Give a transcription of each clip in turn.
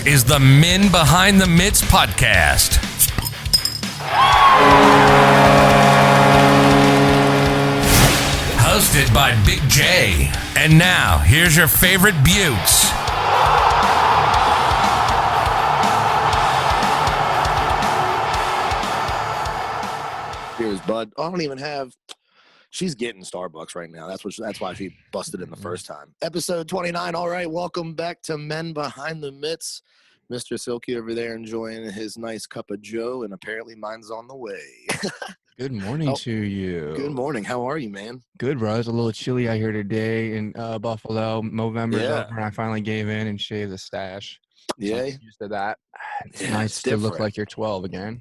is the Men Behind the Mitts podcast. Hosted by Big J. And now, here's your favorite Buttes. Here's Bud. I don't even have. She's getting Starbucks right now. That's why she busted in the first time. Episode 29. All right, welcome back to Men Behind the Mitts. Mr. Silky over there enjoying his nice cup of Joe, and apparently mine's on the way. Good morning to you. Good morning. How are you, man? Good, bro. It's a little chilly out here today in Buffalo. November's over, and I finally gave in and shaved the stash. Yeah. So I'm used to that. It's nice it's to look like you're 12 again.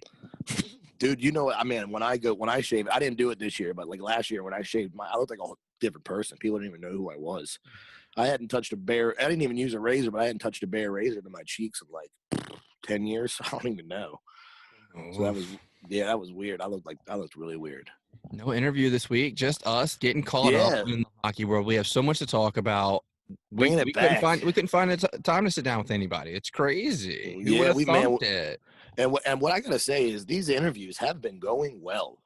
Dude, you know what? I mean, when I shave, I didn't do it this year, but like last year when I shaved I looked like a whole different person. People didn't even know who I was. I hadn't touched I didn't even use a razor, but I hadn't touched a bare razor to my cheeks in like 10 years. I don't even know. So that was weird. I looked really weird. No interview this week, just us getting caught up in the hockey world. We have so much to talk about. We couldn't find a time to sit down with anybody. It's crazy. Who would have thumped it? And what I gotta say is these interviews have been going well.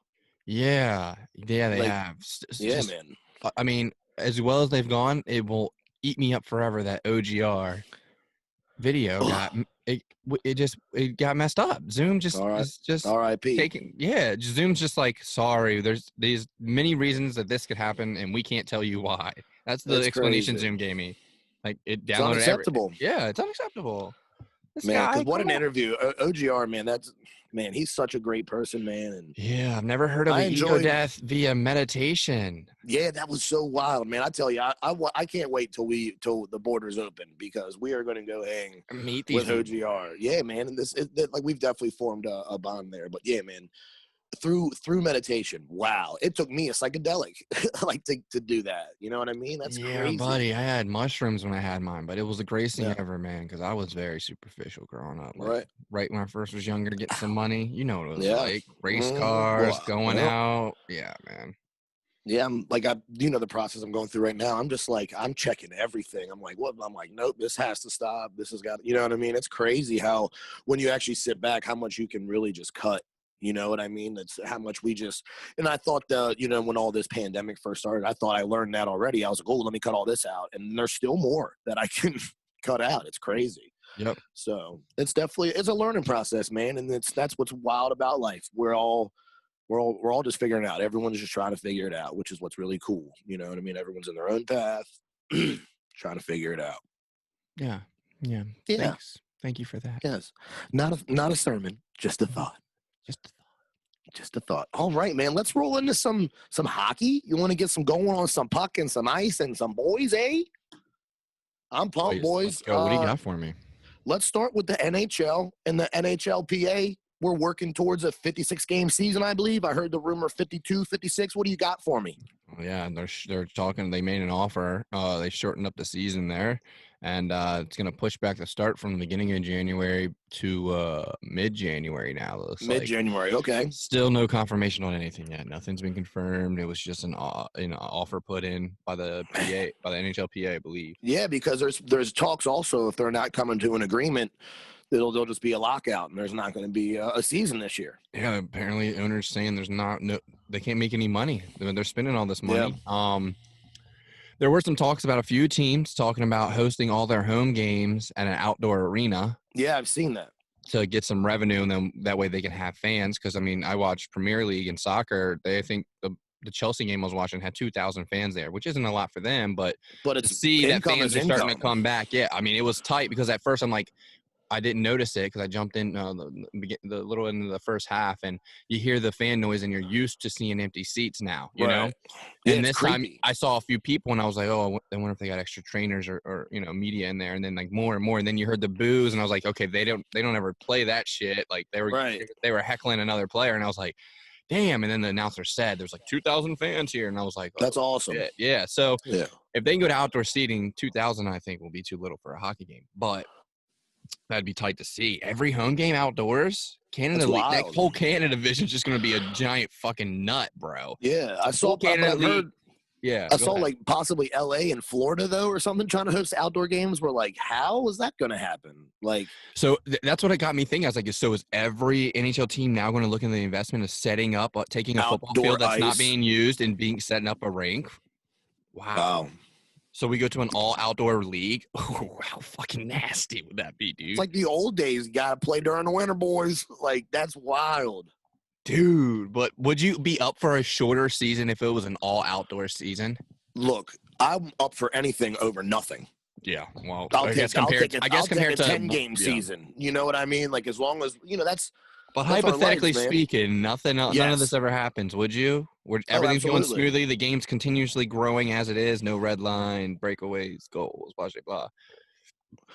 Yeah, they have. Man. I mean, as well as they've gone, it will eat me up forever. That OGR video it got messed up. Zoom just R.I.P. Zoom's just like, sorry. There's these many reasons that this could happen, and we can't tell you why. That's the explanation crazy. Zoom gave me. Like it downloaded. It's unacceptable. It's unacceptable. Because what an interview. OGR, he's such a great person, man. And yeah, I've never heard of an ego death via meditation. Yeah, that was so wild, man. I tell you, I can't wait till the borders open, because we are going to go hang with OGR. Yeah, man, and we've definitely formed a bond there. But yeah, man, through meditation, wow, it took me a psychedelic like to do that. You know what I mean? That's crazy. Buddy. I had mushrooms when I had mine, but it was the greatest thing ever, man, because I was very superficial growing up. Right when I first was younger, getting some money, you know what it was like. Race cars, going out. Yeah, man. Yeah, I'm like, the process I'm going through right now. I'm just like, I'm checking everything. I'm like, what? I'm like, nope, this has to stop. This has got, you know what I mean? It's crazy how, when you actually sit back, how much you can really just cut. You know what I mean? That's how much and I thought when all this pandemic first started, I thought I learned that already. I was like, oh, let me cut all this out. And there's still more that I can cut out. It's crazy. Yep. So it's a learning process, man. And that's what's wild about life. We're all just figuring it out. Everyone's just trying to figure it out, which is what's really cool. You know what I mean? Everyone's in their own path, trying to figure it out. Yeah. Thanks. Thank you for that. Yes. Not a sermon, just a thought. Just a thought. All right, man. Let's roll into some hockey. You want to get some going on some puck and some ice and some boys, eh? I'm pumped, boys. Let's go. What do you got for me? Let's start with the NHL and the NHLPA. We're working towards a 56-game season, I believe. I heard the rumor 52, 56. What do you got for me? Yeah, they're talking. They made an offer. They shortened up the season there, and it's going to push back the start from the beginning of January to mid-January now. Mid-January, okay. Still no confirmation on anything yet. Nothing's been confirmed. It was just an offer put in by the NHLPA, I believe. Yeah, because there's talks also, if they're not coming to an agreement, there'll just be a lockout, and there's not going to be a season this year. Yeah, apparently owners saying they can't make any money. They're spending all this money. Yeah. There were some talks about a few teams talking about hosting all their home games at an outdoor arena. Yeah, I've seen that. To get some revenue, and then that way they can have fans. Because, I mean, I watched Premier League and soccer. I think the Chelsea game I was watching had 2,000 fans there, which isn't a lot for them. But it's to see that fans are starting to come back, yeah. I mean, it was tight because at first I'm like, I didn't notice it because I jumped in the little end of the first half, and you hear the fan noise, and you're used to seeing empty seats now, you know? Yeah, and this time I saw a few people, and I was like, oh, I wonder if they got extra trainers or media in there. And then like more and more, and then you heard the boos, and I was like, okay, they don't ever play that shit. Like they were heckling another player, and I was like, damn. And then the announcer said there's like 2,000 fans here, and I was like, oh, that's awesome. Shit. Yeah. So if they can go to outdoor seating, 2,000 I think will be too little for a hockey game, but that'd be tight to see. Every home game outdoors. Canada League, that whole Canada division is just going to be a giant fucking nut, bro. Yeah, I saw Canada League. Yeah. I saw like possibly LA and Florida though, or something, trying to host outdoor games. We're like, how is that going to happen? Like, so that's what it got me thinking. I was like, so is every NHL team now going to look into the investment of setting up, taking a football outdoor field that's not ice. being used and setting up a rink? Wow. Wow. So we go to an all outdoor league. Oh, how fucking nasty would that be, dude? It's like the old days. You got to play during the winter, boys. Like, that's wild. Dude, but would you be up for a shorter season if it was an all outdoor season? Look, I'm up for anything over nothing. Yeah, well, I'll I take guess compared a to 10-game season. You know what I mean? Like, as long as, that's. But That's hypothetically lives, speaking, none of this Yes. ever happens. Would you? Where everything's going absolutely. smoothly, the game's continuously growing as it is, no red line, breakaways, goals, blah blah blah.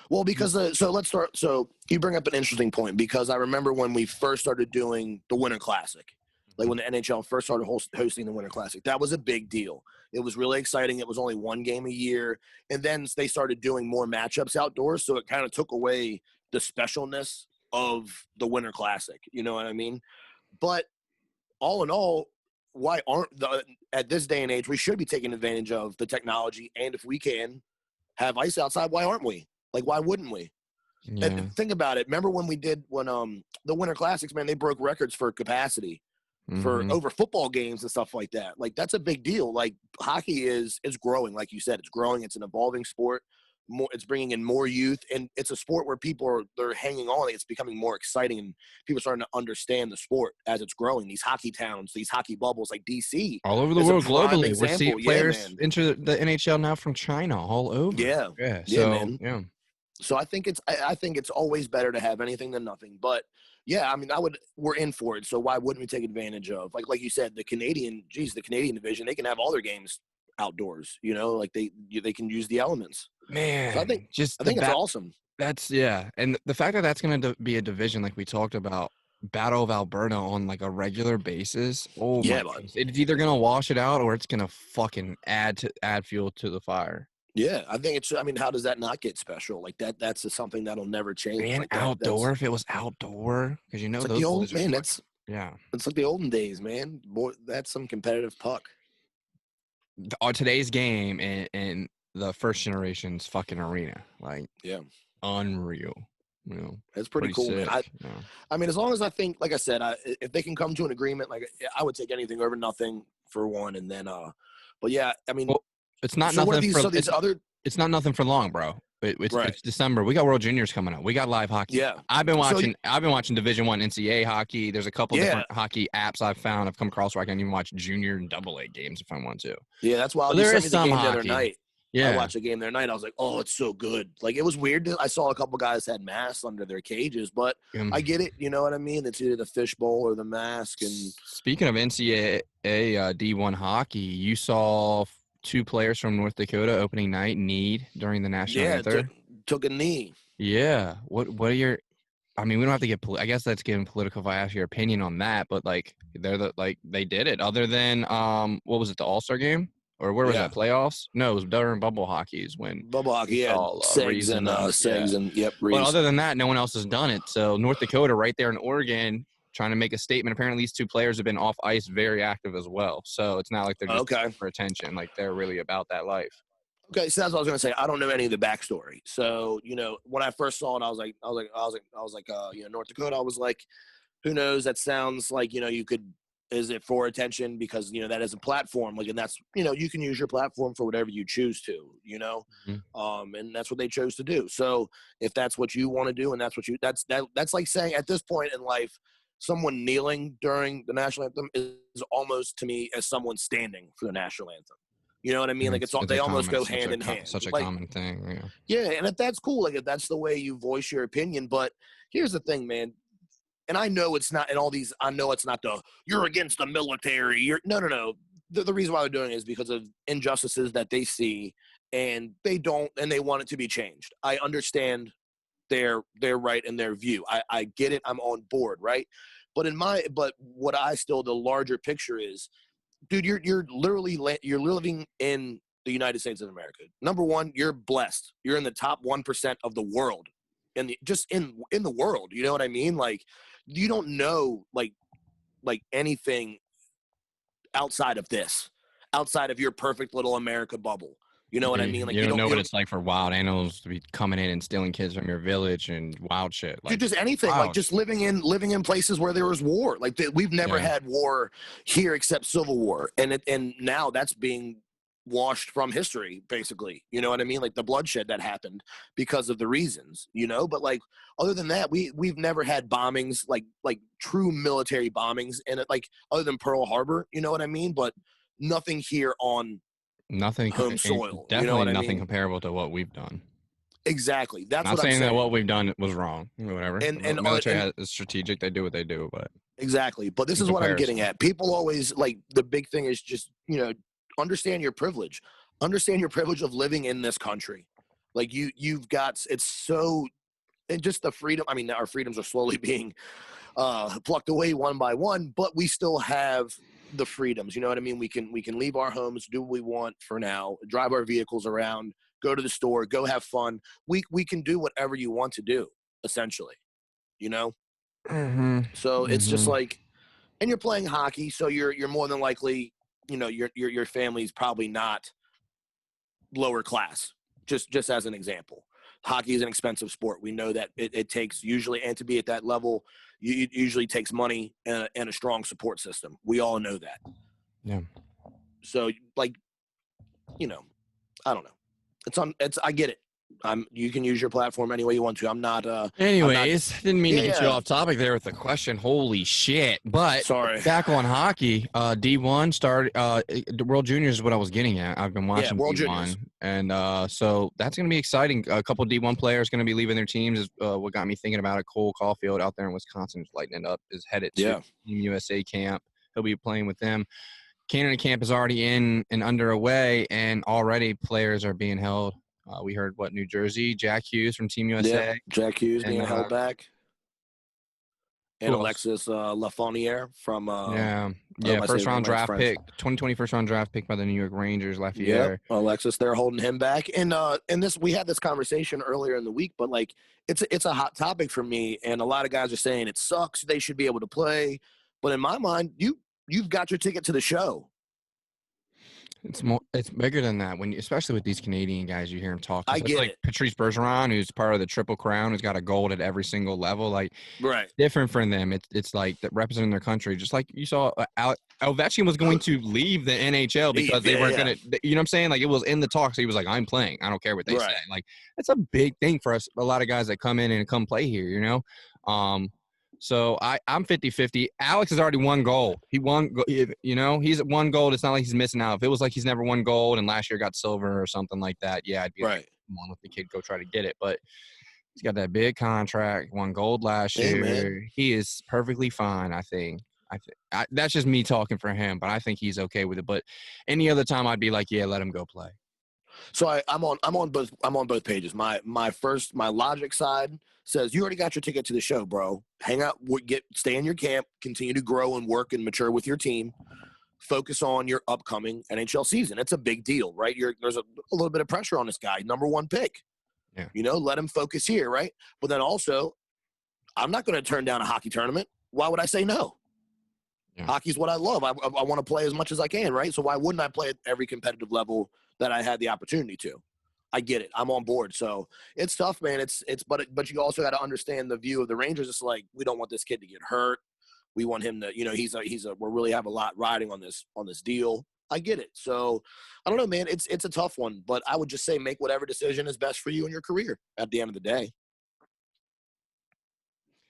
Well, because so let's start. So you bring up an interesting point, because I remember when we first started doing the Winter Classic, like when the NHL first started hosting the Winter Classic, that was a big deal. It was really exciting. It was only one game a year, and then they started doing more matchups outdoors, so it kind of took away the specialness of the Winter Classic. You know what I mean? But all in all, why aren't at this day and age, we should be taking advantage of the technology, and if we can have ice outside, why aren't we? Like, why wouldn't we? Yeah. And think about it. Remember when the Winter Classics, man, they broke records for capacity for over football games and stuff like that. Like, that's a big deal. Like, hockey is growing. Like you said, it's growing. It's an evolving sport. It's bringing in more youth, and it's a sport where they're hanging on. It's becoming more exciting, and people are starting to understand the sport as it's growing. These hockey towns, these hockey bubbles, like DC, all over the is a world prime globally. We're example. seeing players enter the NHL now from China, all over. Yeah, yeah. yeah, So man. yeah. So I think it's always better to have anything than nothing. But yeah, I mean, we're in for it. So why wouldn't we take advantage of, like you said, the Canadian division, they can have all their games outdoors, like they can use the elements. Man, So I think it's awesome. That's and the fact that that's going to be a division like we talked about, Battle of Alberta on like a regular basis. Oh Yeah, my goodness. It's either going to wash it out or it's going to fucking add fuel to the fire. Yeah, I think I mean, how does that not get special? Like that's something that'll never change. And like outdoor, if it was outdoor, because it's like those the old boys man. it's like the olden days, man. Boy, that's some competitive puck. On today's game and the first generation's fucking arena, like unreal. It's pretty cool, sick. man. I mean, as long as I think, like I said, if they can come to an agreement, like I would take anything over nothing for one, and then but yeah, I mean, it's not so nothing it's not nothing for long, bro. It's December. We got World Juniors coming up. We got live hockey. Yeah, I've been watching Division I NCAA hockey. There's a couple different hockey apps I've come across where I can even watch junior and AA games if I want to. Yeah, that's why there is some game hockey. The other night. Yeah, I watched a game the other night. I was like, oh, it's so good. Like, it was weird. I saw a couple guys had masks under their cages, but I get it. You know what I mean? It's either the fishbowl or the mask. And speaking of NCAA D1 hockey, you saw 2 players from North Dakota opening night during the national anthem. Took a knee. Yeah. What are your? I mean, we don't have to get. I guess that's getting political if I ask your opinion on that. But like, they did it. Other than what was it? The All-Star game, or where was that? Playoffs? No, it was during bubble hockey. Bubble hockey. Yeah, Segs and Segs and Reese. But other than that, no one else has done it. So North Dakota, right there in Oregon, trying to make a statement. Apparently, these 2 players have been off ice very active as well. So it's not like they're just for attention. Like, they're really about that life. Okay, so that's what I was gonna say. I don't know any of the backstory. So when I first saw it, I was like, North Dakota. I was like, who knows? That sounds like you could. Is it for attention? Because that is a platform. Like, and that's you can use your platform for whatever you choose to. And that's what they chose to do. So if that's what you want to do, and that's like saying at this point in life, someone kneeling during the national anthem is almost to me as someone standing for the national anthem. You know what I mean? Like, they almost go hand in hand. Such a common thing. Yeah, and if that's cool, like if that's the way you voice your opinion. But here's the thing, man. And I know it's not, and all these, I know it's not you're against the military. No. The reason why they're doing it is because of injustices that they see, and they want it to be changed. I understand their right and their view. I get it. I'm on board, right? But what the larger picture is, dude, you're living in the United States of America. Number one, you're blessed. You're in the top 1% of the world, in the world. You know what I mean? Like, you don't know like anything outside of this, outside of your perfect little America bubble. You know what I mean? Like you don't know what it's like for wild animals to be coming in and stealing kids from your village and wild shit. Like, dude, just anything, wild. like just living in places where there was war. Like we've never had war here except civil war, and now that's being washed from history, basically. You know what I mean? Like the bloodshed that happened because of the reasons, but like other than that, we've never had bombings, like true military bombings, and like other than Pearl Harbor, you know what I mean? But nothing here on home soil. Definitely you know what nothing I mean? comparable to what we've done. Exactly. That's not what saying I'm saying. that what we've done was wrong. Whatever. And the military is strategic. They do what they do, but exactly. But this is what I'm getting at. People always like the big thing is just understand your privilege. Understand your privilege of living in this country. Like you've got and just the freedom. I mean, our freedoms are slowly being plucked away one by one, but we still have the freedoms. You know what I mean? We can leave our homes, do what we want for now, drive our vehicles around, go to the store, go have fun. We can do whatever you want to do, essentially. So it's just like, and you're playing hockey, so you're more than likely, your family's probably not lower class. Just as an example, hockey is an expensive sport. We know that it takes usually, and to be at that level, it usually takes money and a strong support system. We all know that. Yeah. So like, I don't know. I get it. You can use your platform any way you want to. I'm not. Anyways, didn't mean to get you off topic there with the question. Holy shit! But sorry. Back on hockey, D1 started. The World Juniors is what I was getting at. I've been watching World D1, Juniors. And so that's gonna be exciting. A couple D1 players gonna be leaving their teams. Is what got me thinking about it. Cole Caulfield out there in Wisconsin is lighting it up. Is headed to Team USA camp. He'll be playing with them. Canada camp is already in and underway, and already players are being held. We heard New Jersey, Jack Hughes from Team USA. Yeah, Jack Hughes being held back. And Alexis Lafreniere from first round draft pick, 2020 first round draft pick by the New York Rangers, Lafreniere. Yeah, Alexis, they're holding him back. And we had this conversation earlier in the week, but like it's a hot topic for me, and a lot of guys are saying it sucks. They should be able to play, but in my mind, you've got your ticket to the show. It's bigger than that. Especially with these Canadian guys, you hear them talk. I get it. Patrice Bergeron, who's part of the Triple Crown, who's got a gold at every single level. Like, right, different from them. It's like representing their country. Just like you saw, Ovechkin was going to leave the NHL because they weren't going to. You know what I'm saying? Like, it was in the talks. He was like, "I'm playing. I don't care what they say." Like, that's a big thing for us. A lot of guys that come in and come play here. So I'm 50-50. Alex has already won gold. He won, he's at one gold. It's not like he's missing out. If it was like he's never won gold and last year got silver or something like that, I'd be like, come on, let the kid go try to get it. But he's got that big contract, won gold last year. Man. He is perfectly fine, I think. That's just me talking for him, but I think he's okay with it. But any other time, I'd be like, yeah, let him go play. So I'm on both pages. My logic side says you already got your ticket to the show, bro. Hang out, stay in your camp, continue to grow and work and mature with your team. Focus on your upcoming NHL season. It's a big deal, right? There's a little bit of pressure on this guy, number one pick. Yeah. Let him focus here, right? But then also, I'm not going to turn down a hockey tournament. Why would I say no? Yeah. Hockey's what I love. I want to play as much as I can, right? So why wouldn't I play at every competitive level that I had the opportunity to? I get it. I'm on board. So it's tough, man. But you also got to understand the view of the Rangers. It's like, we don't want this kid to get hurt. We want him to, we really have a lot riding on this deal. I get it. So I don't know, man. It's a tough one, but I would just say make whatever decision is best for you in your career at the end of the day.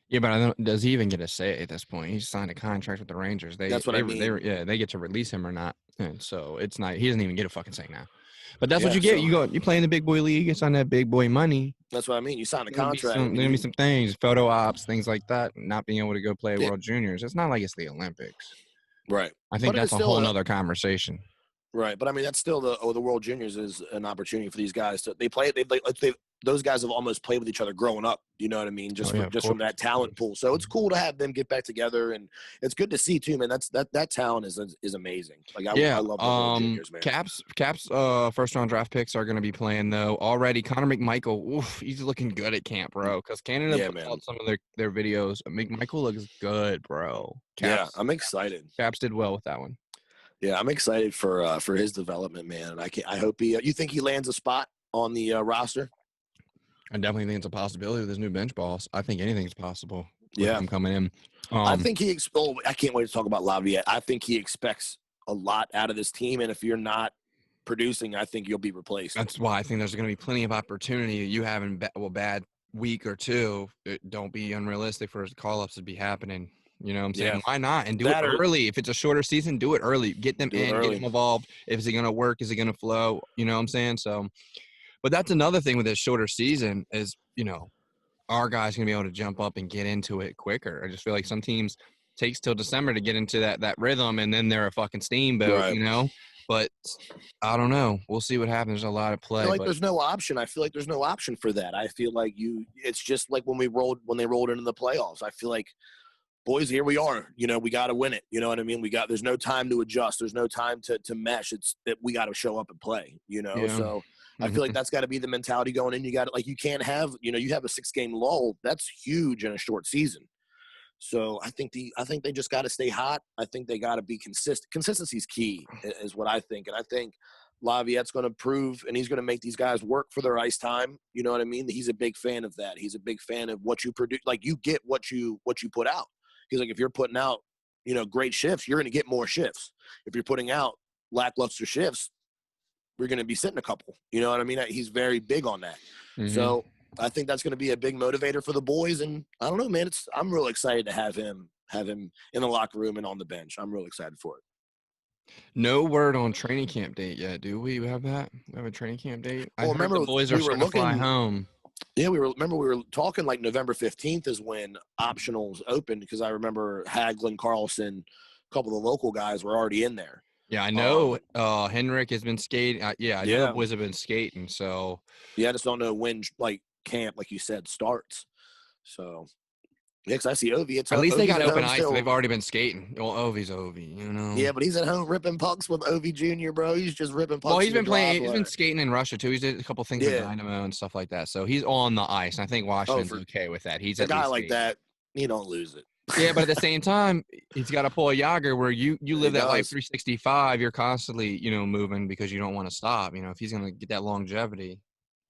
Yeah, but does he even get a say at this point? He's signed a contract with the Rangers. That's what I mean. They get to release him or not, and so it's not. He doesn't even get a fucking say now. But that's what you get. You play in the big boy league. It's on that big boy money. That's what I mean. You sign a contract. There's gonna be some things, photo ops, things like that. Not being able to go play World Juniors. It's not like it's the Olympics, right? I think that's a whole nother conversation. Right, but I mean that's still the World Juniors is an opportunity for these guys to those guys have almost played with each other growing up. You know what I mean? Just from that talent pool. So it's cool to have them get back together, and it's good to see too, man. That talent is amazing. Like I love the World Juniors, man. Caps first round draft picks are going to be playing though already. Connor McMichael, he's looking good at camp, bro. Because Canada put out some of their videos. McMichael looks good, bro. I'm excited. Caps did well with that one. Yeah, I'm excited for his development, man. And I hope he. You think he lands a spot on the roster? I definitely think it's a possibility with this new bench boss. I think anything's possible with Yeah. him coming in. I think he. I can't wait to talk about Laviette. I think he expects a lot out of this team, and if you're not producing, I think you'll be replaced. That's why I think there's going to be plenty of opportunity. You having a bad week or two, don't be unrealistic for call-ups to be happening. You know what I'm saying? Yeah. Why not? And do it early. If it's a shorter season, do it early. Get them in, get them involved. If is it going to work? Is it going to flow? You know what I'm saying? So, but that's another thing with this shorter season is, you know, our guys going to be able to jump up and get into it quicker. I just feel like some teams takes till December to get into that rhythm, and then they're a fucking steamboat, you know? But I don't know. We'll see what happens. There's a lot of play. I feel like there's no option. I feel like there's no option for that. I feel like it's just like when they rolled into the playoffs. I feel like, boys, here we are. You know, we got to win it. You know what I mean? There's no time to adjust. There's no time to mesh. It's that we got to show up and play, you know? Yeah. So I feel like that's got to be the mentality going in. You got to, like, you can't have, you know, you have a 6-game lull. That's huge in a short season. So I think they just got to stay hot. I think they got to be consistent. Consistency is key, is what I think. And I think Laviette's going to prove, and he's going to make these guys work for their ice time. You know what I mean? He's a big fan of that. He's a big fan of what you produce. Like, you get what you put out. He's like, if you're putting out, you know, great shifts, you're going to get more shifts. If you're putting out lackluster shifts, we're going to be sitting a couple. You know what I mean? He's very big on that. Mm-hmm. So I think that's going to be a big motivator for the boys. And I don't know, man. I'm real excited to have him in the locker room and on the bench. I'm real excited for it. No word on training camp date yet, do we? We have that? We have a training camp date? Well, remember, the boys are starting to fly home. Yeah, we were talking like November 15th is when optionals opened, because I remember Hagelin, Carlson, a couple of the local guys were already in there. Yeah, I know. Henrik has been skating. I know the boys have been skating. So yeah, I just don't know when like camp, like you said, starts. So yeah, because I see Ovi. At least they got open ice. So they've already been skating. Well, Ovi's Ovi, you know. Yeah, but he's at home ripping pucks with Ovi Jr., bro. He's just ripping pucks. Well, he's been playing. He's been skating in Russia too. He's did a couple things with Dynamo and stuff like that. So he's on the ice, and I think Washington's okay with that. He's a guy like that. You don't lose it. Yeah, but at the same time, he's got to pull a Yager where you live that life 365. You're constantly, you know, moving because you don't want to stop. You know, if he's going to get that longevity.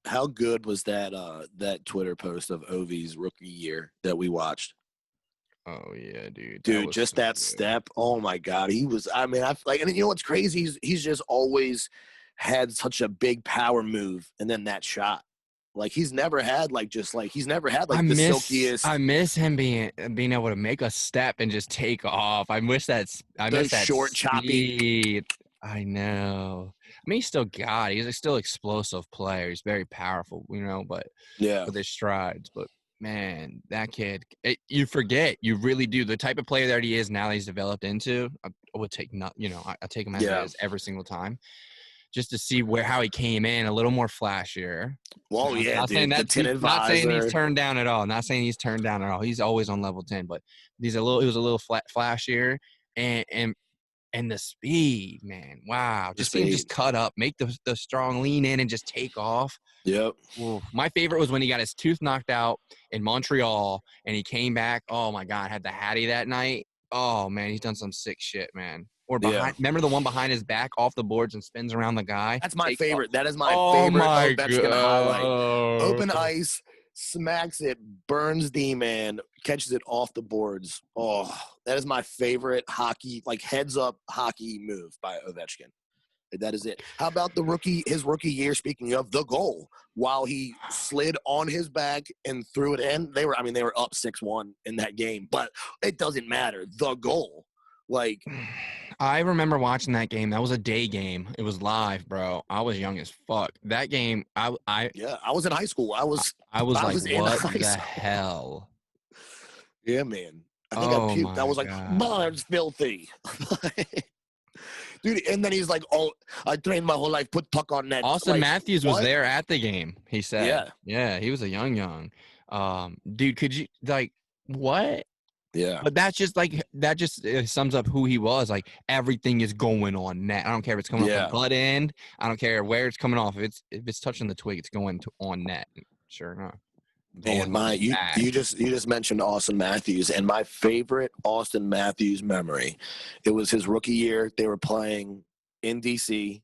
How good was that Twitter post of Ovi's rookie year that we watched? Oh yeah, dude. Dude, just so that good step. Oh my God, he was. I mean, and you know what's crazy? He's just always had such a big power move, and then that shot. Like, he's never had the silkiest. I miss him being able to make a step and just take off. I miss that short, choppy. I know. I mean, he's a still explosive player. He's very powerful, you know, but with his strides. But man, that kid, you forget, you really do. The type of player that he is now that he's developed into, I would take I take him as he is every single time. Just to see how he came in a little more flashier. Well, dude. Not saying he's turned down at all. Not saying he's turned down at all. He's always on level 10, but he was a little flashier and the speed, man. Wow. Just seeing him just cut up, make the strong lean in and just take off. Yep. Ooh. My favorite was when he got his tooth knocked out in Montreal and he came back. Oh my God, had the Hattie that night. Oh man, he's done some sick shit, man. Or remember the one behind his back off the boards and spins around the guy? That's my favorite. That is my favorite. Ovechkin highlight. Open ice, smacks it, burns D-man, catches it off the boards. Oh, that is my favorite hockey, like heads-up hockey move by Ovechkin. That is it. How about his rookie year, speaking of the goal, while he slid on his back and threw it in? They were up 6-1 in that game, but it doesn't matter. The goal. Like, I remember watching that game. That was a day game. It was live, bro. I was young as fuck. That game, I was in high school. I was like, what the hell? Yeah, man. I think I puked. I was like, it's filthy. Dude, and then he's like, oh, I trained my whole life, put puck on net. Austin Matthews was there at the game, he said. Yeah, he was a young. Dude, could you, like, what? Yeah. But that just sums up who he was. Like, everything is going on net. I don't care if it's coming off the butt end. I don't care where it's coming off. If it's touching the twig, it's going on net. Sure enough. Man, you just mentioned Austin Matthews, and my favorite Austin Matthews memory, it was his rookie year. They were playing in DC.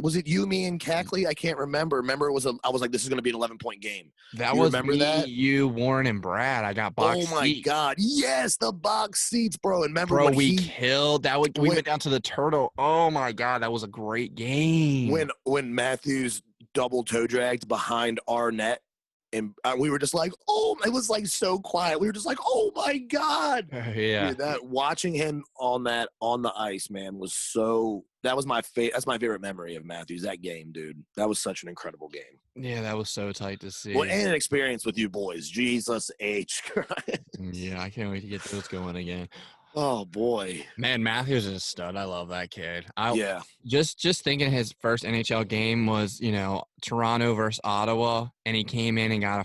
Was it you, me, and Cackley? I can't remember. Remember, I was like, this is going to be an 11-point game. That was me, that? You, Warren, and Brad. I got box seats. Oh my God! Yes, the box seats, bro. And remember, bro, we killed that. We went down to the Turtle. Oh my God, that was a great game. When Matthews double toe dragged behind our net. And we were just like, oh, it was like so quiet. We were just like, oh my God. Yeah. Dude, watching him on the ice, man, that's my favorite memory of Matthews, that game, dude. That was such an incredible game. Yeah, that was so tight to see. Well, and an experience with you boys. Jesus H. Christ. Yeah, I can't wait to get those going again. Oh boy, man, Matthews is a stud. I love that kid. Yeah. Just thinking his first NHL game was, Toronto versus Ottawa, and he came in and got a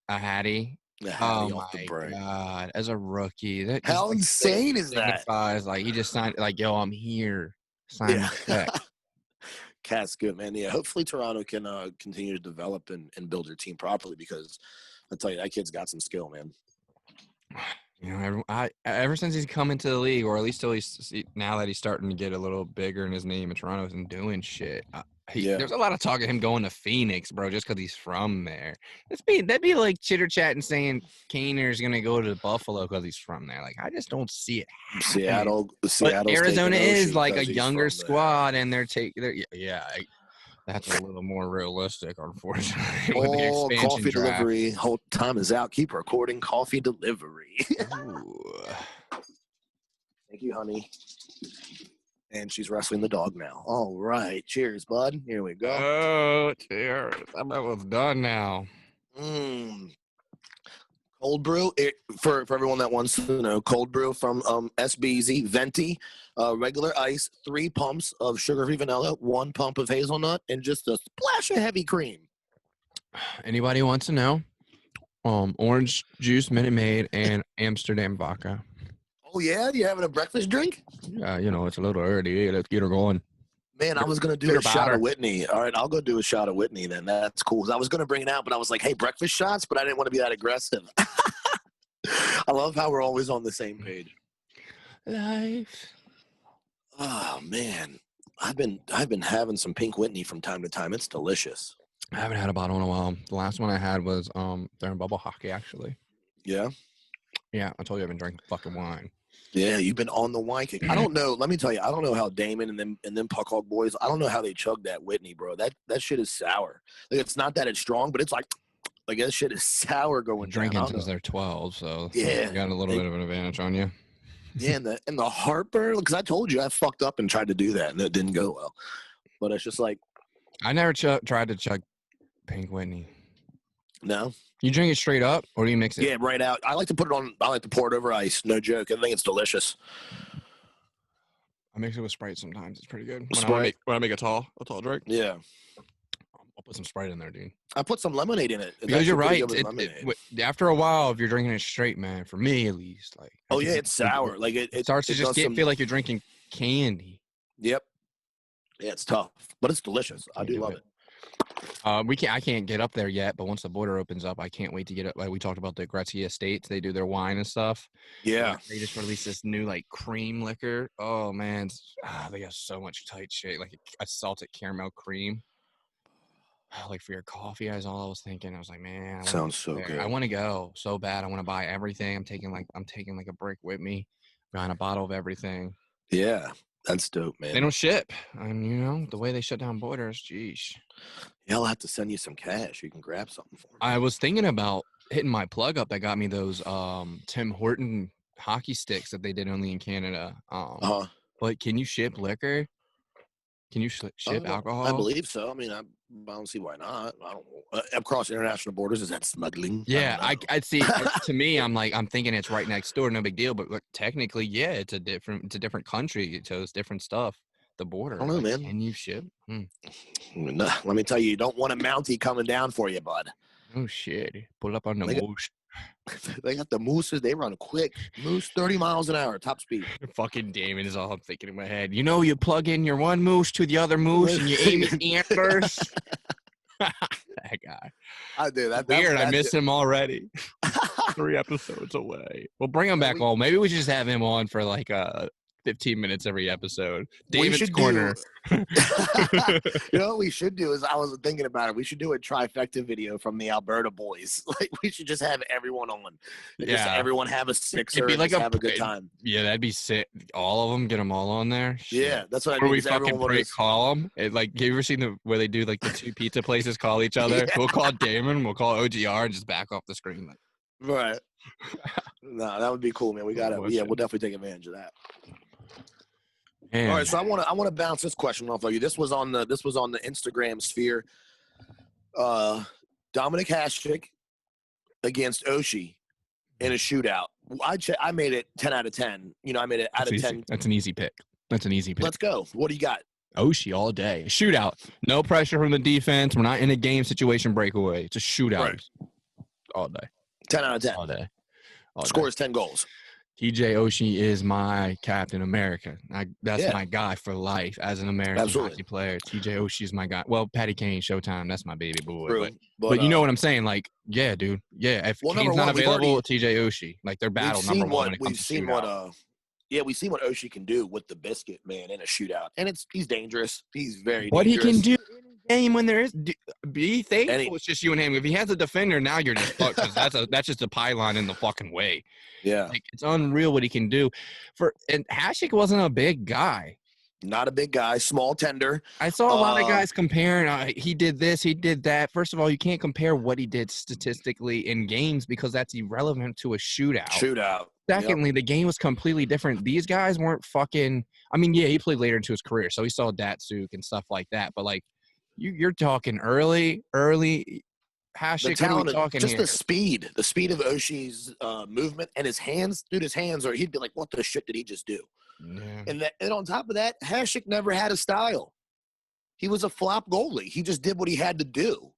hattie. Oh my God, as a rookie, how insane is that? Like he just signed, like, yo, I'm here. Sign the check. Cat's good, man. Yeah, hopefully Toronto can continue to develop and build their team properly, because I tell you, that kid's got some skill, man. Ever since he's come into the league, or at least now that he's starting to get a little bigger in his name in Toronto and doing shit. There's a lot of talk of him going to Phoenix, bro, just because he's from there. That'd be like chitter chatting saying Kaner's gonna go to Buffalo because he's from there. Like, I just don't see it happening. But Arizona is like a younger squad, and that's a little more realistic, unfortunately. With the expansion coffee draft. Delivery. Whole time is out. Keep recording. Coffee delivery. Thank you, honey. And she's wrestling the dog now. All right. Cheers, bud. Here we go. Oh, cheers. I'm almost done now. Cold brew. For everyone that wants to know, cold brew from SBZ Venti. Regular ice, 3 pumps of sugar-free vanilla, 1 pump of hazelnut, and just a splash of heavy cream. Anybody wants to know? Orange juice, Minute Maid, and Amsterdam vodka. Oh, yeah? You having a breakfast drink? Yeah, it's a little early. Hey, let's get her going. Man, I was going to do a shot of Whitney. All right, I'll go do a shot of Whitney then. That's cool. I was going to bring it out, but I was like, hey, breakfast shots? But I didn't want to be that aggressive. I love how we're always on the same page. Life. Oh, man. I've been having some pink Whitney from time to time. It's delicious. I haven't had a bottle in a while. The last one I had was during bubble hockey, actually. Yeah? Yeah, I told you I've been drinking fucking wine. Yeah, you've been on the wine kick. I don't know. Let me tell you, I don't know how Damon and them Puck Hog boys, I don't know how they chug that Whitney, bro. That shit is sour. Like, it's not that it's strong, but it's like that shit is sour going down. Drinking since they're 12, so yeah, you got a little bit of an advantage on you. Yeah, and the heartburn, because I told you I fucked up and tried to do that, and it didn't go well. But it's just like, I never tried to chug pink Whitney. No. You drink it straight up, or do you mix it? Yeah, right out. I like to pour it over ice. No joke. I think it's delicious. I mix it with Sprite sometimes. It's pretty good. Sprite. When I make a tall drink. Yeah. I'll put some Sprite in there, dude. I put some lemonade in it. Because you're right. After a while, if you're drinking it straight, man, for me at least, like. Oh yeah, it's sour. Like it starts to just feel like you're drinking candy. Yep. Yeah, it's tough, but it's delicious. I do love it. I can't get up there yet, but once the border opens up, I can't wait to get up. Like we talked about the Gretzky Estates, they do their wine and stuff. Yeah, they just released this new like cream liquor. Oh man, they got so much tight shit, like a salted caramel cream. Like for your coffee, that's all I was thinking. I was like, man, sounds so good. I want to go so bad. I want to buy everything. I'm taking like a brick with me, buying a bottle of everything. Yeah. That's dope, man. They don't ship. And, the way they shut down borders, geez. Yeah, I'll have to send you some cash. You can grab something for me. I was thinking about hitting my plug up that got me those Tim Horton hockey sticks that they did only in Canada. But can you ship liquor? Can you ship alcohol? I believe so. I mean, I don't see why not. I don't know. Across international borders, is that smuggling? Yeah, I'd see. To me, I'm thinking it's right next door, no big deal. But technically, yeah, it's a different country. It shows different stuff. The border. I don't know, man. Can you ship? No, let me tell you, you don't want a Mountie coming down for you, bud. Oh shit! Pull up on the moose. They got the mooses. They run quick. Moose 30 miles an hour, top speed. Fucking Damon is all I'm thinking in my head. You plug in your one moose to the other moose and you aim at the antlers. That guy. I do that. Weird. I miss him. him already. 3 episodes away. We'll bring him back on. Maybe we should just have him on for like 15 minutes every episode. David's Corner. You know what we should do is, I was thinking about it. We should do a trifecta video from the Alberta boys. Like, we should just have everyone on. Just everyone have a sixer. It'd be like have a good time. Yeah, that'd be sick. All of them, get them all on there. Shit. Yeah, that's what I mean. mean. We fucking call them. Like, have you ever seen where they do like the 2 pizza places call each other? Yeah. We'll call Damon. We'll call OGR and just back off the screen. Like, right. No, that would be cool, man. We got it. Yeah, we'll definitely take advantage of that. Man. All right, so I want to bounce this question off of you. This was on the Instagram sphere. Dominic Hasek against Oshie in a shootout. I made it 10 out of 10. You know, I made it out of 10. That's an easy pick. Let's go. What do you got? Oshie all day. Shootout. No pressure from the defense. We're not in a game situation breakaway. It's a shootout. Right. All day. 10 out of 10. All day. Scores 10 goals. TJ Oshie is my Captain America. That's my guy for life as an American hockey player. TJ Oshie is my guy. Well, Patty Kane, Showtime, that's my baby boy. But you know what I'm saying? Like, yeah, dude. Yeah, if Kane's not available, TJ Oshie. Like, they're battle number one. We've seen what Oshie can do with the biscuit, man, in a shootout. And he's dangerous. He's very dangerous. What he can do in a game when there is – be thankful it's just you and him. If he has a defender, now you're just fucked because that's just a pylon in the fucking way. Yeah. Like, it's unreal what he can do. And Hasek wasn't a big guy. Not a big guy, small tender. I saw a lot of guys comparing. He did this, he did that. First of all, you can't compare what he did statistically in games because that's irrelevant to a shootout. Secondly, the game was completely different. These guys weren't fucking – I mean, yeah, he played later into his career, so he saw Datsuk and stuff like that. But, like, you're talking early Hasek, what are we talking just here? the speed of Oshie's movement and his hands. Dude, his hands are – he'd be like, what the shit did he just do? Yeah. And on top of that, Hasek never had a style. He was a flop goalie. He just did what he had to do.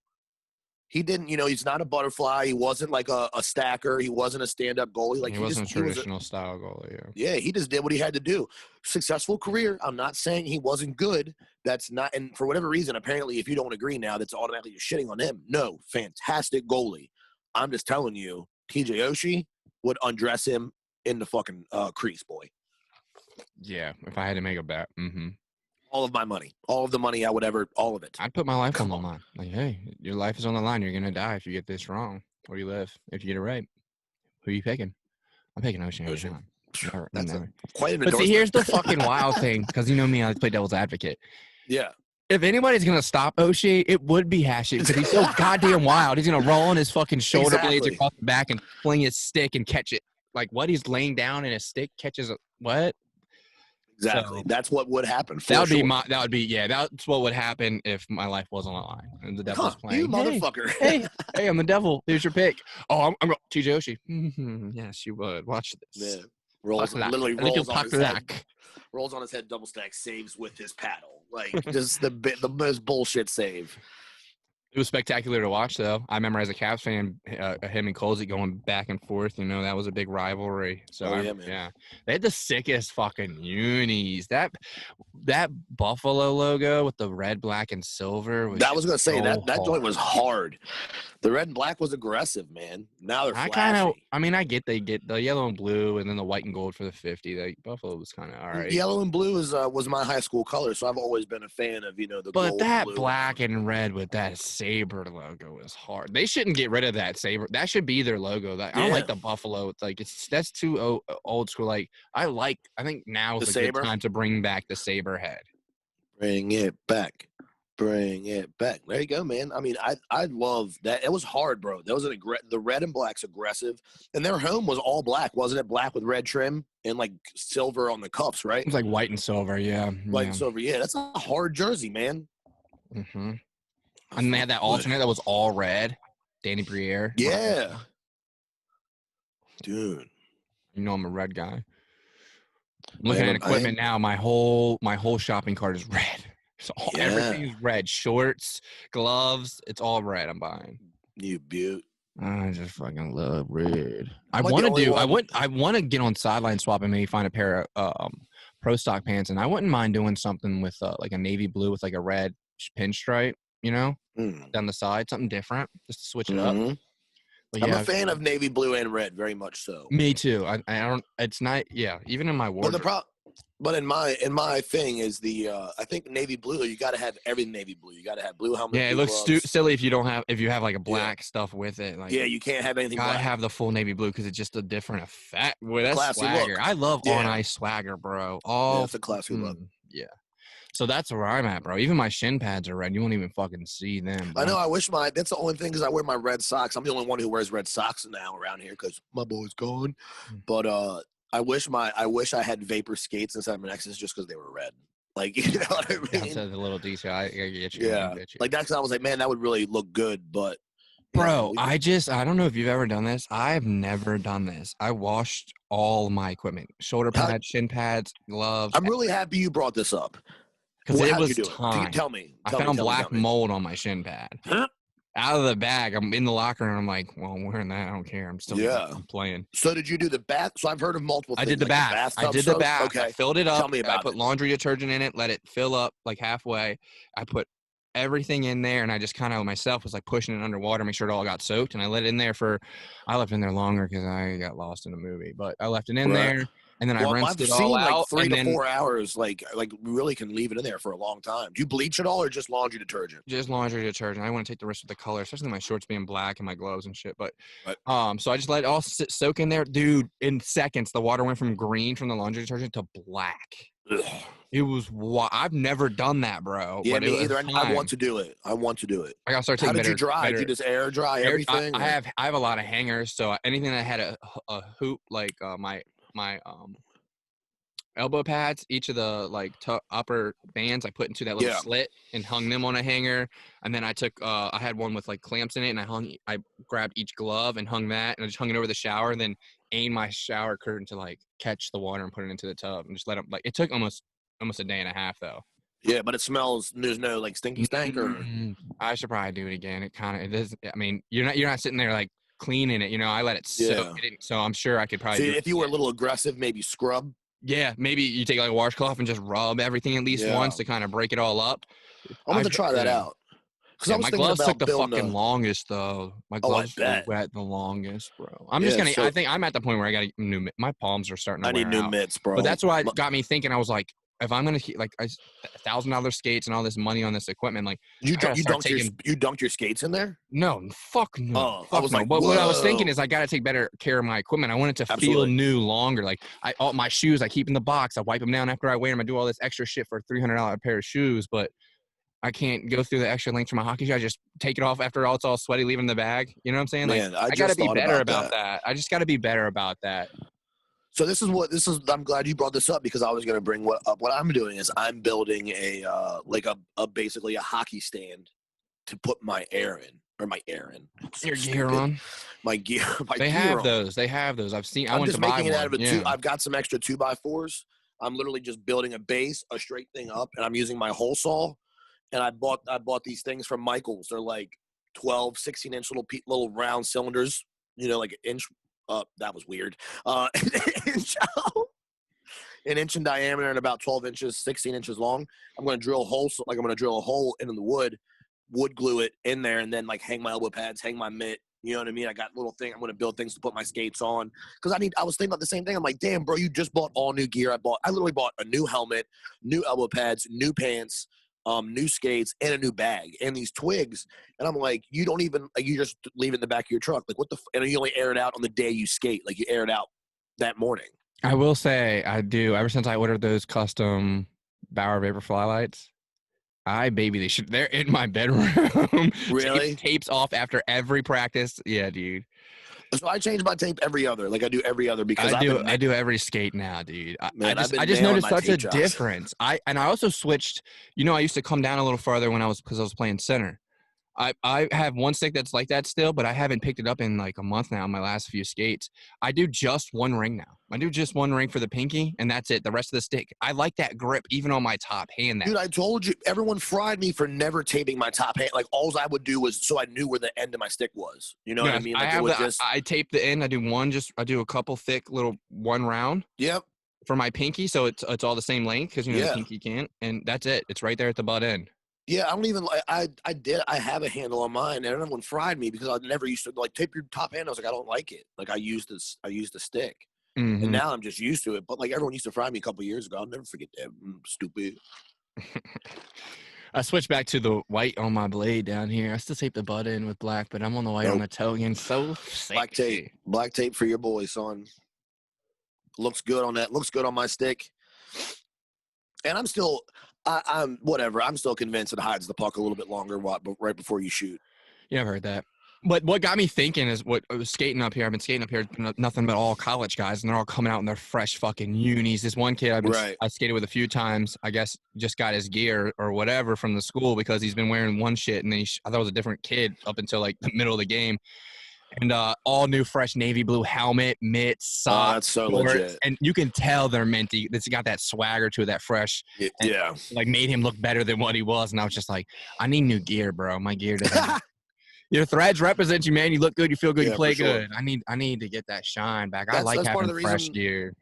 He didn't, he's not a butterfly. He wasn't like a stacker. He wasn't a stand-up goalie. Like he wasn't a traditional style goalie. Yeah, he just did what he had to do. Successful career. I'm not saying he wasn't good. That's not, and for whatever reason, apparently, if you don't agree now, that's automatically you're shitting on him. No, fantastic goalie. I'm just telling you, TJ Oshie would undress him in the fucking crease, boy. Yeah, if I had to make a bet. Mm-hmm. All of my money. All of the money I would ever, all of it. I'd put my life on the line. Like, hey, your life is on the line. You're going to die if you get this wrong. Or you live if you get it right. Who are you picking? I'm picking Oshie. That's quite an endorsement. But see, here's the fucking wild thing. Because you know me, I play devil's advocate. Yeah. If anybody's going to stop Oshie, it would be Hasek because he's so goddamn wild. He's going to roll on his fucking shoulder blades across the back and fling his stick and catch it. Like, what? He's laying down and his stick catches a – what? Exactly. So, that's what would happen. That's what would happen if my life was on the line and the devil's playing. You motherfucker. Hey, I'm the devil. Here's your pick. Oh, I'm TJ Oshie. Mm-hmm. Yes, you would. Watch this. Yeah. Rolls on his head, double stack, saves with his paddle. Like, just the most bullshit save. It was spectacular to watch, though. I remember as a Cavs fan, him and Colsey going back and forth. That was a big rivalry. So yeah, they had the sickest fucking unis. That Buffalo logo with the red, black, and silver. I was gonna say that joint was hard. The red and black was aggressive, man. Now they're flashy. I get they get the yellow and blue, and then the white and gold for the 50. Like Buffalo was kind of all right. Yellow and blue was my high school color, so I've always been a fan of the. But gold, that blue. Black and red with that Sabre logo is hard. They shouldn't get rid of that Sabre. That should be their logo. I don't like the Buffalo. It's like that's too old school. Like I think now is a good time to bring back the Sabre head. Bring it back. Bring it back. There you go, man. I mean, I love that. It was hard, bro. That was the red and black's aggressive, and their home was all black, wasn't it? Black with red trim and like silver on the cuffs, right? It was like white and silver, yeah. White and silver, yeah. That's a hard jersey, man. Mm-hmm. And they had that alternate that was all red, Danny Briere. Yeah, dude. I'm a red guy. I'm looking at equipment now. My whole shopping cart is red. So everything is red. Shorts, gloves, it's all red I'm buying. You beaut. I just fucking love red. I want to get on sideline swap and maybe find a pair of pro stock pants, and I wouldn't mind doing something with like a navy blue with like a red pinstripe. down the side, something different, just to switch it up. But I'm a fan of navy blue and red, very much so. Me too. I don't. It's not. Yeah, even in my wardrobe. But in my thing is I think navy blue. You got to have everything navy blue. You got to have blue helmet. Yeah, it looks silly if you have like a black stuff with it. Like you can't have anything. Gotta have the full navy blue because it's just a different effect. Boy, that's classy swagger. look. I love on ice swagger, bro. It's a classy look. Yeah. So that's where I'm at, bro. Even my shin pads are red. You won't even fucking see them, bro. I know. I wish that's the only thing because I wear my red socks. I'm the only one who wears red socks now around here because my boy's gone. But I wish I had vapor skates inside my Nexus just because they were red. Like, you know what I mean? That's a little detail. I get you. Yeah. Like that's I was like, man, that would really look good. But bro, I don't know if you've ever done this. I've never done this. I washed all my equipment: shoulder pads, shin pads, gloves. I'm really happy you brought this up. Because it was time. Tell me. I found black mold on my shin pad. Huh? Out of the bag. I'm in the locker and I'm like, well, I'm wearing that. I don't care. I'm still playing. So did you do the bath? So I've heard of multiple things. I did the bath. I did the bath. Okay. I filled it up. Tell me about I put laundry detergent in it, let it fill up like halfway. I put everything in there and I just kind of myself was like pushing it underwater, make sure it all got soaked. And I let it in there I left it in there longer because I got lost in the movie. But I left it in there. And then I rinsed it all out. 3 to 4 hours, like we really can leave it in there for a long time. Do you bleach it all or just laundry detergent? Just laundry detergent. I want to take the risk with the color, especially my shorts being black and my gloves and shit. But so I just let it all soak in there. Dude, in seconds, the water went from green from the laundry detergent to black. Ugh. It was I've never done that, bro. Yeah, me either. I want to do it. I gotta start taking How did you dry? Did you just air dry everything? I have a lot of hangers, so anything that had a hoop, like my elbow pads, each of the like upper bands I put into that little slit and hung them on a hanger. And then I took I had one with like clamps in it, and I grabbed each glove and hung that, and I just hung it over the shower, and then aimed my shower curtain to like catch the water and put it into the tub and just let them like it took almost a day and a half though. Yeah, but it smells. There's no like stinky stank or. I should probably do it again. It is. I mean, you're not sitting there like cleaning it. I let it soak. So I'm sure I could probably. See, if you were a little aggressive, maybe scrub. Yeah, maybe you take like a washcloth and just rub everything at least once to kind of break it all up. I'm going to try that out. Yeah, my gloves took the fucking longest though. My gloves were wet the longest, bro. I'm just gonna. I think I'm at the point where I got new. My palms are starting to. I need new mitts, bro. But that's what got me thinking. I was like, if I'm gonna like $1,000 skates and all this money on this equipment, like you dunked your skates in there? No, fuck no. I was like, but what I was thinking is I gotta take better care of my equipment. I want it to feel new longer. Like all my shoes, I keep in the box. I wipe them down after I wear them. I do all this extra shit for a $300 pair of shoes, but I can't go through the extra length for my hockey shoe. I just take it off after it's all sweaty, leave it in the bag. You know what I'm saying? Man, like I gotta be better about that. I just gotta be better about that. So this is. I'm glad you brought this up because I was going to bring up. What I'm doing is I'm building basically a hockey stand to put my air in or my air in. Your gear on. My gear. They have those. I've seen. I went to buy one. I'm just making it out of a two. I've got some extra 2x4s. I'm literally just building a base, a straight thing up, and I'm using my hole saw. And I bought these things from Michaels. They're like 12, 16-inch little round cylinders. Like an inch. That was weird. An inch in diameter and about 12 inches, 16 inches long. I'm going to drill a hole. I'm going to drill a hole into the wood glue it in there, and then like hang my elbow pads, hang my mitt. You know what I mean? I got a little thing. I'm going to build things to put my skates on because I was thinking about the same thing. I'm like, damn, bro, you just bought all new gear. I literally bought a new helmet, new elbow pads, new pants, new skates, and a new bag, and these twigs. And I'm like, you don't even, like, you just leave it in the back of your truck. Like, and you only air it out on the day you skate. Like, you air it out that morning. I will say I do. Ever since I ordered those custom Bauer Vaporfly lights, they're in my bedroom. Really? Tapes off after every practice. Yeah, dude. So I change my tape every other. Like I do every other because I do every skate now, dude. I just noticed such a difference. I also switched. I used to come down a little farther because I was playing center. I have one stick that's like that still, but I haven't picked it up in like a month now. My last few skates, I do just one ring now. I do just one ring for the pinky, and that's it. The rest of the stick, I like that grip even on my top hand. Dude, I told you, everyone fried me for never taping my top hand. Like all I would do was so I knew where the end of my stick was. You know what I mean? Like I tape the end. I do a couple thick little one round. Yep. For my pinky, so it's all the same length because the pinky can't, and that's it. It's right there at the butt end. Yeah, I don't even like. I have a handle on mine, and everyone fried me because I never used to like tape your top handle. I was like, I don't like it. Like I used the stick, and Mm-hmm. now I'm just used to it. But like everyone used to fry me a couple years ago. I'll never forget that. Stupid. I switched back to the white on my blade down here. I still tape the butt in with black, but I'm on the white on the toe again. So sexy. Black tape for your boy, son. Looks good on that. Looks good on my stick. And I'm still, I'm whatever. I'm still convinced it hides the puck a little bit longer right before you shoot. Yeah, I've heard that. But what got me thinking is what I was skating up here. I've been skating up here, nothing but all college guys, and they're all coming out in their fresh fucking unis. This one kid I skated with a few times, I guess, just got his gear or whatever from the school because he's been wearing one shit, and then I thought it was a different kid up until like the middle of the game. And all new fresh navy blue helmet, mitts, socks, that's so shorts, legit. and you can tell they're minty. It's got that swagger to it, that fresh. Yeah. Like made him look better than what he was, and I was just like, I need new gear, bro. My gear doesn't. Your threads represent you, man. You look good, you feel good, you play good. I need to get that shine back. I like having fresh gear.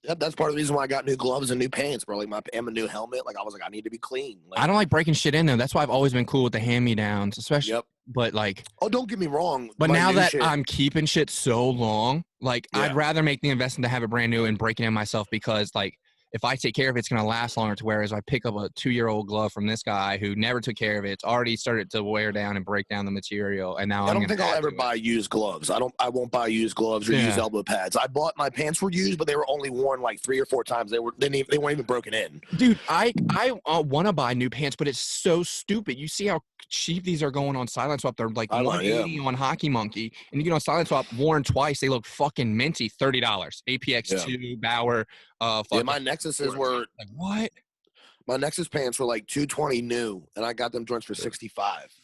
Yep, that's part of the reason why I got new gloves and new pants, bro. Like and a new helmet. Like I was like, I need to be clean. Like, I don't like breaking shit in though. That's why I've always been cool with the hand-me-downs, especially. Yep. But like, oh, don't get me wrong. But now that I'm keeping shit so long, like I'd rather make the investment to have it brand new and break it in myself because like if I take care of it, it's gonna last longer. To whereas I pick up a 2-year-old glove from this guy who never took care of it, it's already started to wear down and break down the material. And now I don't think I'll ever buy used gloves. I won't buy used gloves or used elbow pads. I bought my pants were used, but they were only worn like 3 or 4 times. They weren't even broken in. Dude, I want to buy new pants, but it's so stupid. You see how cheap these are going on Silent Swap? They're like $180 on Hockey Monkey, and you get on Silent Swap worn twice. They look fucking minty. $30. APX2 Bauer. My Nexuses were like what? My Nexus pants were like $220 new, and I got them joints for $65.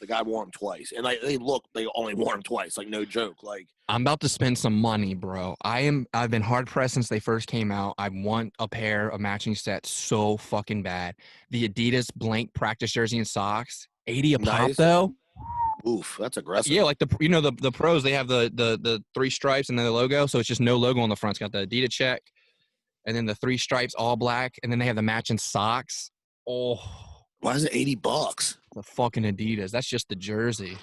The guy wore them twice, and they only wore them twice. Like no joke. Like I'm about to spend some money, bro. I've been hard pressed since they first came out. I want a pair of matching sets so fucking bad. The Adidas blank practice jersey and socks, $80 a pop though. Oof, that's aggressive. Yeah, like the pros, they have the 3 stripes and then the logo, so it's just no logo on the front. It's got the Adidas check. And then the 3 stripes, all black, and then they have the matching socks. Oh, why is it $80? The fucking Adidas. That's just the jersey.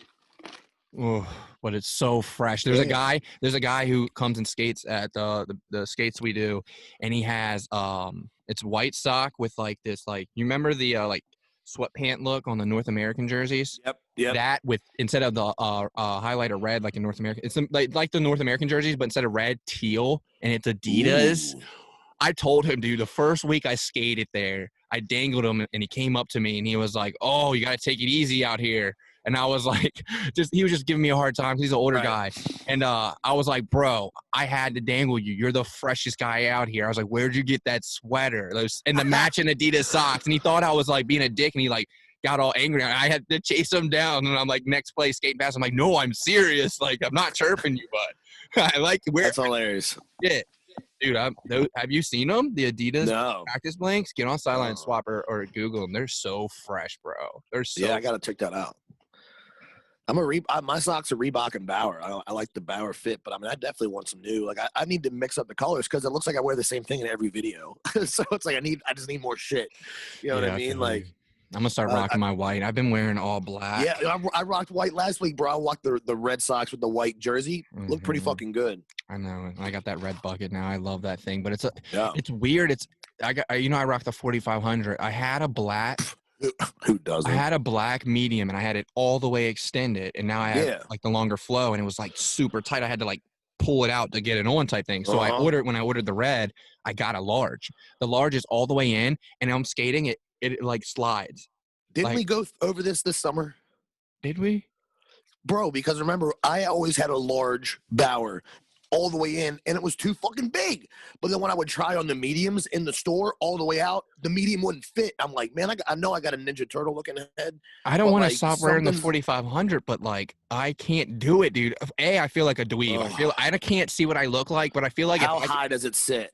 Oh, but it's so fresh. There's a guy who comes and skates at the skates we do, and he has it's white sock with like this you remember the like sweatpant look on the North American jerseys? Yep. That with instead of the highlighter red like in North America, it's like the North American jerseys, but instead of red, teal, and it's Adidas. Ooh. I told him, dude, the first week I skated there, I dangled him, and he came up to me, and he was like, oh, you got to take it easy out here. And I was like, he was just giving me a hard time. He's an older guy. And I was like, bro, I had to dangle you. You're the freshest guy out here. I was like, where'd you get that sweater? And the matching Adidas socks. And he thought I was like being a dick, and he like got all angry. I had to chase him down. And I'm like, next play, skating past. I'm like, no, I'm serious. Like, I'm not chirping you, but I like where. That's hilarious. Yeah. Dude, have you seen them? The Adidas practice blanks? Get on Silent Swap or Google them. They're so fresh, bro. They're so. Yeah, I gotta check that out. My socks are Reebok and Bauer. I like the Bauer fit, but I mean, I definitely want some new. Like, I need to mix up the colors because it looks like I wear the same thing in every video. So it's like I just need more shit. You know what I mean? Like, I'm gonna start rocking my white. I've been wearing all black. Yeah, I rocked white last week, bro. I rocked the Red Sox with the white jersey. Looked pretty fucking good. I know. I got that red bucket now. I love that thing, but it's weird. I rocked the 4500. I had a black. Who doesn't? I had a black medium, and I had it all the way extended, and now I have like the longer flow, and it was like super tight. I had to like pull it out to get it on type thing. So when I ordered the red, I got a large. The large is all the way in, and I'm skating it. It like slides. Didn't we go over this summer? Did we? Bro, because remember, I always had a large Bauer all the way in, and it was too fucking big. But then when I would try on the mediums in the store all the way out, the medium wouldn't fit. I'm like, man, I know I got a Ninja Turtle looking head. I don't want to stop wearing the 4500, but like I can't do it, dude. I feel like a dweeb. I can't see what I look like, but I feel like how high does it sit?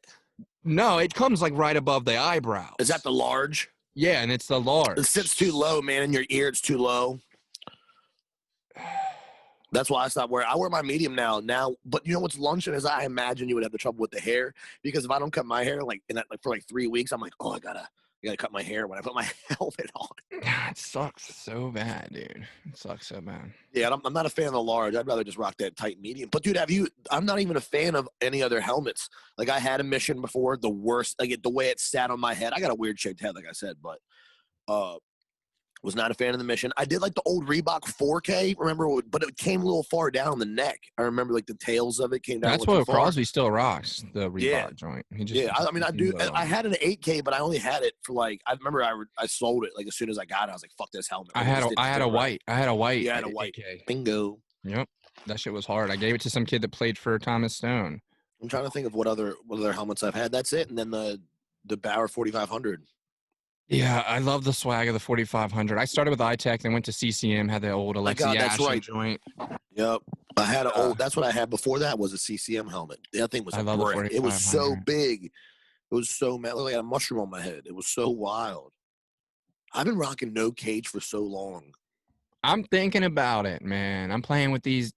No, it comes like right above the eyebrows. Is that the large? Yeah, and it's the large. It sits too low, man. In your ear, it's too low. That's why I stopped wearing. I wear my medium now. But you know what's luncheon is? I imagine you would have the trouble with the hair because if I don't cut my hair for like 3 weeks, I'm like, oh, I I gotta cut my hair when I put my helmet on. It sucks so bad, dude. It sucks so bad. Yeah, I'm not a fan of the large. I'd rather just rock that tight medium. But dude, I'm not even a fan of any other helmets. Like I had a Mission before, the worst. Like the way it sat on my head. I got a weird shaped head, like I said, but was not a fan of the Mission. I did like the old Reebok 4K, remember? But it came a little far down the neck. I remember like the tails of it came down. That's what Crosby still rocks, the Reebok joint. I do. I had an 8K, but I only had it for like. I remember I sold it like as soon as I got it. I was like, "Fuck this helmet." I had a white. You had a white. 8K. Bingo. Yep, that shit was hard. I gave it to some kid that played for Thomas Stone. I'm trying to think of what other helmets I've had. That's it, and then the Bauer 4500. Yeah, I love the swag of the 4500. I started with iTech, then went to CCM, had the old Alexi Ashley joint. Yep. I had an old, that's what I had before that was a CCM helmet. That thing was a brick. It was so big. It was so mad. Like I had a mushroom on my head. It was so wild. I've been rocking no cage for so long. I'm thinking about it, man. I'm playing with these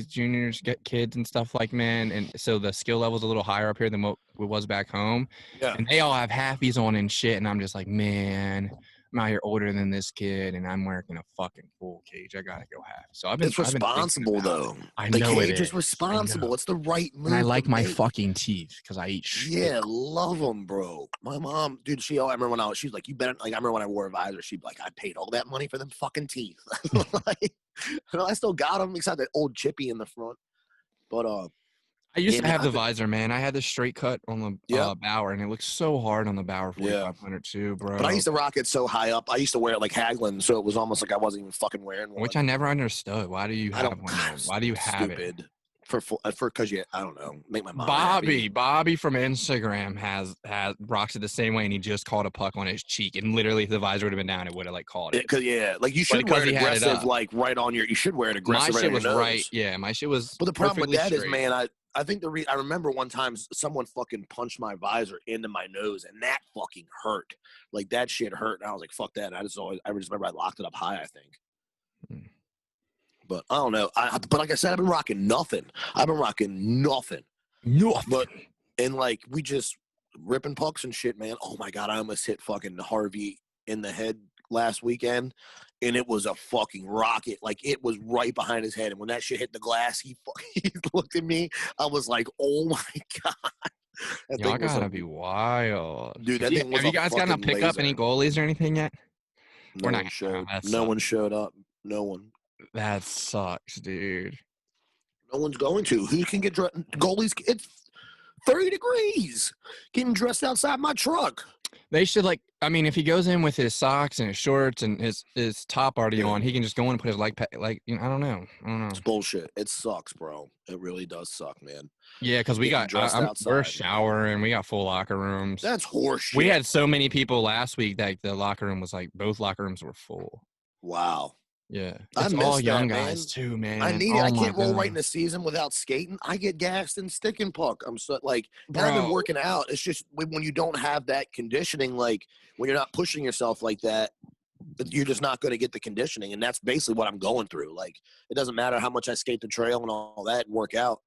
juniors, kids and stuff like, man. And so the skill level's a little higher up here than what it was back home. Yeah. And they all have halfies on and shit. And I'm just like, man, I'm out here older than this kid and I'm wearing a fucking full cage. I gotta go half. So it's responsible though. I know the cage is responsible. It's the right move. And I like my fucking teeth because I eat shit. Yeah, love them, bro. My mom, dude, I remember when she's like, you better, like, I remember when I wore a visor, she'd be like, I paid all that money for them fucking teeth. Like, I still got them, except that old chippy in the front. But, I used to have the visor, man. I had the straight cut on the Bauer, and it looked so hard on the Bauer 4500 too, bro. But I used to rock it so high up. I used to wear it like Haglin, so it was almost like I wasn't even fucking wearing one. Which I never understood. Why do you have one? Why do you have it? Because I don't know, make my mom Bobby from Instagram has rocks it the same way, and he just caught a puck on his cheek, and literally if the visor would have been down, it would have like caught it. Like you should wear it aggressive, like right on your. You should wear it aggressive. My shit was right. Yeah, my shit was. But the problem with that is, man, I think I remember one time someone fucking punched my visor into my nose, and that fucking hurt. Like that shit hurt, and I was like, "Fuck that!" I just remember I locked it up high. I think. But I don't know. But like I said, I've been rocking nothing. Nothing. But and like we just ripping pucks and shit, man. Oh my god, I almost hit fucking Harvey in the head last weekend, and it was a fucking rocket. Like it was right behind his head, and when that shit hit the glass, he looked at me. I was like, oh my god. Y'all gotta be wild, dude. That thing was. Have you guys gotten to pick up any goalies or anything yet? No one showed. No one showed up. No one. That sucks, dude. No one's going to. Who can get goalies? It's 30 degrees. Getting dressed outside my truck. They should if he goes in with his socks and his shorts and his top already on, he can just go in and put his I don't know. It's bullshit. It sucks, bro. It really does suck, man. Yeah, because we're showering. We got full locker rooms. That's horseshit. We had so many people last week that the locker room was both locker rooms were full. Wow. Yeah, it's all young guys too, man. I need it. I can't roll right in the season without skating. I get gassed and sticking puck. I'm so and I've been working out. It's just when you don't have that conditioning, like when you're not pushing yourself like that, you're just not going to get the conditioning. And that's basically what I'm going through. Like it doesn't matter how much I skate the trail and all that and work out.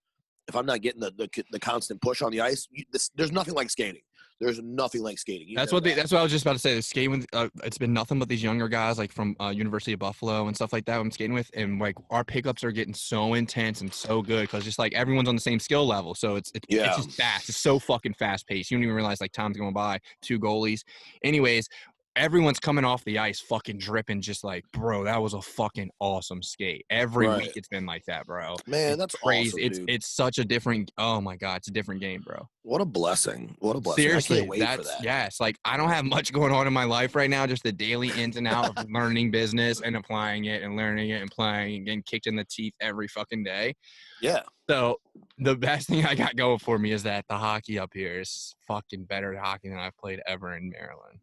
If I'm not getting the constant push on the ice, there's nothing like skating. There's nothing like skating. That's what I was just about to say. Skating, it's been nothing but these younger guys from University of Buffalo and stuff like that I'm skating with, and our pickups are getting so intense and so good because just everyone's on the same skill level. So it's just fast. It's so fucking fast paced. You don't even realize time's going by. 2 goalies. Anyways, everyone's coming off the ice fucking dripping, just bro, that was a fucking awesome skate. Every week it's been like that, bro. Man, that's crazy. Awesome, dude. It's such a different, oh my God, it's a different game, bro. What a blessing. Seriously, I can't wait for that. Yes, I don't have much going on in my life right now, just the daily ins and out of learning business and applying it and learning it and playing and getting kicked in the teeth every fucking day. Yeah. So the best thing I got going for me is that the hockey up here is fucking better hockey than I've played ever in Maryland.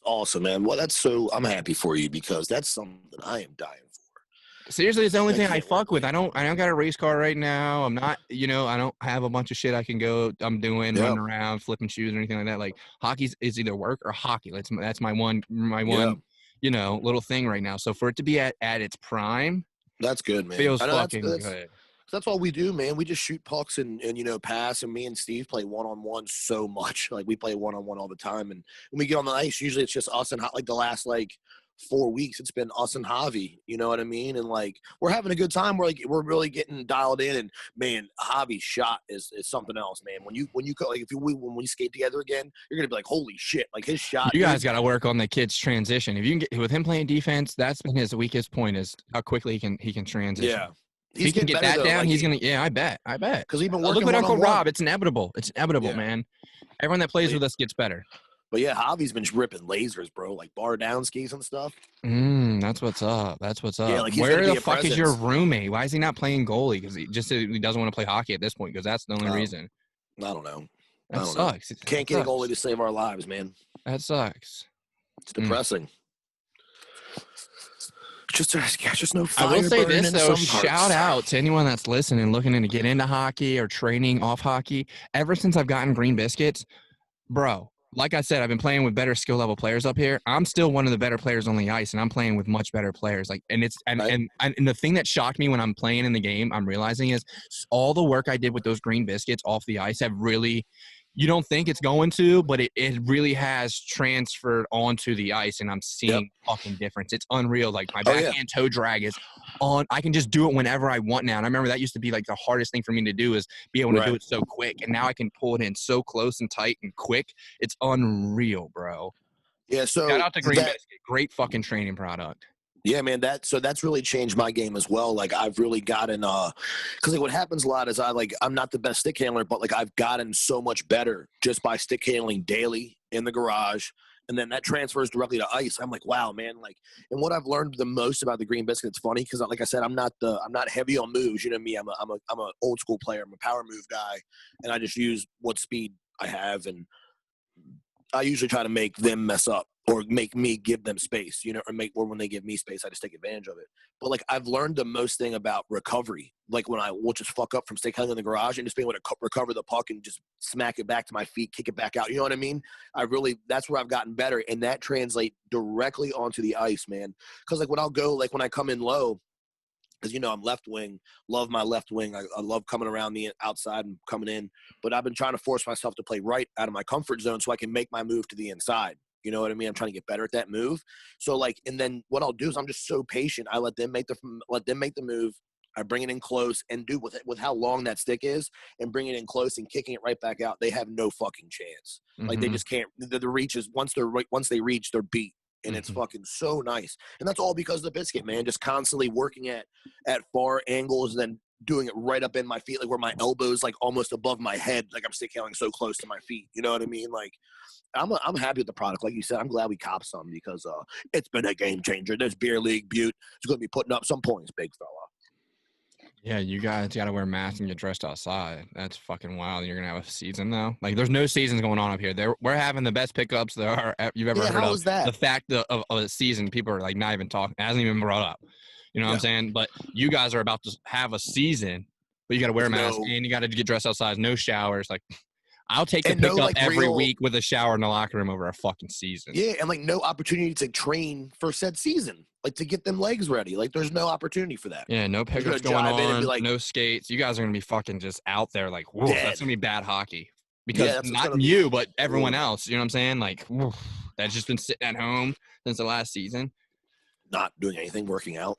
Awesome, man. Well, I'm happy for you because that's something I am dying for. Seriously, it's the only thing I fuck with. I don't got a race car right now. I'm not, I don't have a bunch of shit I'm doing, running around, flipping shoes or anything like that. Hockey is either work or hockey. That's my one, little thing right now. So for it to be at its prime, that's good, man. Feels fucking good. that's all we do, man. We just shoot pucks and pass. And me and Steve play one-on-one so much. Like, we play one-on-one all the time. And when we get on the ice, usually it's just us and like the last 4 weeks, it's been us and Javi. You know what I mean? And like, we're having a good time. We're really getting dialed in. And man, Javi's shot is something else, man. When when we skate together again, you're gonna be like, holy shit! Like, his shot. You guys got to work on the kid's transition. If you can get with him playing defense, that's been his weakest point, is how quickly he can transition. Yeah. If he can get that down, he's gonna. Yeah, I bet. Because he's been working. Look at Uncle Rob. It's inevitable. It's inevitable, Yeah. man. Everyone that plays with us gets better. But yeah, Javi's been ripping lasers, bro, like bar down skis and stuff. That's what's up. Yeah, like, where the fuck is your roommate? Why is he not playing goalie? Because he doesn't want to play hockey at this point. Because that's the only reason. I don't know. That sucks. Can't get a goalie to save our lives, man. That sucks. It's depressing. Just no fire. I will say burning this, in though. some Shout parts. out to anyone that's listening, looking to get into hockey or training off hockey. Ever since I've gotten Green Biscuits, bro, like I said, I've been playing with better skill level players up here. I'm still one of the better players on the ice, and I'm playing with much better players. Like, and the thing that shocked me when I'm playing in the game, I'm realizing, is all the work I did with those Green Biscuits off the ice have really, you don't think it's going to, but it really has transferred onto the ice, and I'm seeing fucking difference. It's unreal. Like, my backhand toe drag is on. I can just do it whenever I want now. And I remember that used to be like the hardest thing for me to do, is be able to do it so quick. And now I can pull it in so close and tight and quick. It's unreal, bro. Yeah. So shout out to Green Biscuit. Great fucking training product. Yeah, man, that's really changed my game as well. Like, I've really gotten because like what happens a lot is I'm not the best stick handler, but like I've gotten so much better just by stick handling daily in the garage, and then that transfers directly to ice. I'm like, wow, man, like, and what I've learned the most about the Green Biscuit, it's funny because like I said, I'm not heavy on moves. You know me, I'm a old school player. I'm a power move guy, and I just use what speed I have, and I usually try to make them mess up or make me give them space, or when they give me space, I just take advantage of it. But like, I've learned the most thing about recovery, like when I will just fuck up from stick handling in the garage and just being able to recover the puck and just smack it back to my feet, kick it back out. You know what I mean? That's where I've gotten better. And that translates directly onto the ice, man. Cause like when I'll go, like when I come in low, because I'm left wing, love my left wing. I love coming around the outside and coming in, but I've been trying to force myself to play right out of my comfort zone so I can make my move to the inside. You know what I mean? I'm trying to get better at that move. So like, and then what I'll do is I'm just so patient. I let them make the move. I bring it in close and do with how long that stick is, and bring it in close and kicking it right back out. They have no fucking chance. Like, they just can't. The reach is once they reach, they're beat. And it's fucking so nice. And that's all because of the biscuit, man. Just constantly working at far angles and then doing it right up in my feet, like where my elbow's like almost above my head, like I'm stick handling so close to my feet. You know what I mean? Like, I'm happy with the product. Like you said, I'm glad we copped some because it's been a game changer. This beer league Butte is going to be putting up some points, big fella. Yeah, you guys got to wear masks and get dressed outside. That's fucking wild. You're going to have a season, though? Like, there's no seasons going on up here. We're having the best pickups you've ever heard how of. is that? The fact of a season, people are, like, not even talking. It hasn't even brought up. You know what I'm saying? But you guys are about to have a season, but you got to wear a mask, and you got to get dressed outside. No showers. Like, I'll take the pickup every week with a shower in the locker room over a fucking season. Yeah, and, like, no opportunity to train for said season. Like, to get them legs ready. Like, there's no opportunity for that. Yeah, no pickups going on, no skates. You guys are going to be fucking just out there like, whoa, that's going to be bad hockey. Because not you, but everyone else. You know what I'm saying? Like, whoa, that's just been sitting at home since the last season. Not doing anything, working out.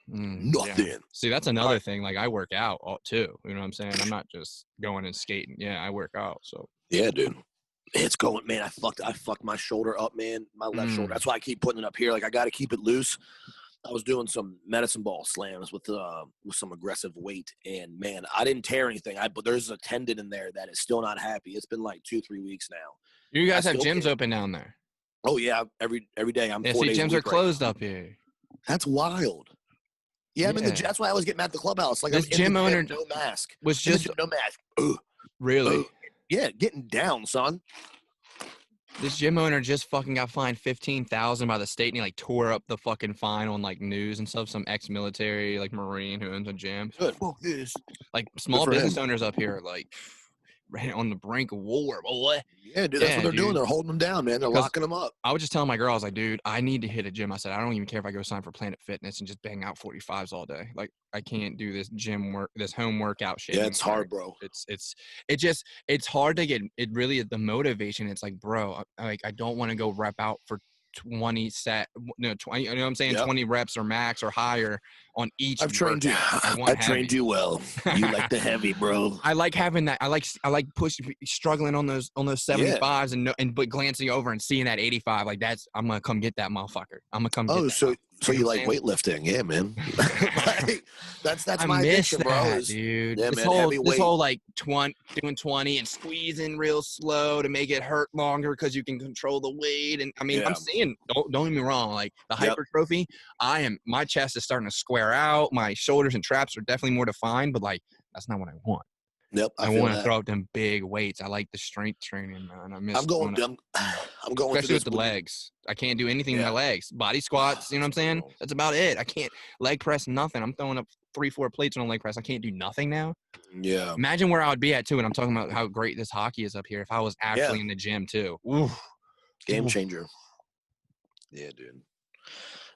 Nothing. Yeah. See, that's another thing. Like, I work out too. You know what I'm saying? I'm not just going and skating. Yeah, I work out. So yeah, dude. It's going, man. I fucked my shoulder up, man. My left shoulder. That's why I keep putting it up here. Like, I got to keep it loose. I was doing some medicine ball slams with some aggressive weight, and man, I didn't tear anything. But there's a tendon in there that is still not happy. It's been like 2-3 weeks now. You guys have gyms open down there? Oh yeah, every day. I'm 4 days gyms are closed up here. That's wild. Yeah, I mean, that's why I was getting at the clubhouse. Like, this gym owner, no mask. Was just no mask. Ugh. Really? Ugh. Yeah, getting down, son. This gym owner just fucking got fined $15,000 by the state, and he like tore up the fucking fine on like news and stuff. Some ex-military like Marine who owns a gym. Good. Fuck this. Like, small business owners up here, like, right on the brink of war. Boy. Yeah, dude, that's what they're doing. They're holding them down, man. They're locking them up. I was just telling my girl, I was like, dude, I need to hit a gym. I said, I don't even care if I go sign for Planet Fitness and just bang out 45s all day. Like, I can't do this gym work, this home workout shit. Yeah, it's hard, bro. It's hard to get it. Really, the motivation. It's like, bro, I don't want to go rep out for 20 set, no, 20, you know what I'm saying? Yep. 20 reps or max or higher on each. I've trained you. I've trained you well. You like the heavy, bro. I like having that. I like pushing, struggling on those 75s but glancing over and seeing that 85. Like I'm gonna come get that motherfucker. I'm gonna come. Oh, so you like weightlifting? Yeah, man. Like, that's my addiction, bro. Dude. Yeah, this man. whole like doing 20 and squeezing real slow to make it hurt longer because you can control the weight. And I mean, I'm seeing. Don't get me wrong. Like the hypertrophy, my chest is starting to square out. My shoulders and traps are definitely more defined, but like that's not what I want. Yep, I want to throw up them big weights. I like the strength training, man. I'm going especially with the legs. I can't do anything with my legs. Body squats, you know what I'm saying? That's about it. I can't leg press nothing. I'm throwing up 3-4 plates on a leg press. I can't do nothing now. Yeah. Imagine where I would be at too. And I'm talking about how great this hockey is up here if I was actually in the gym too. Oof. Game changer. Yeah, dude.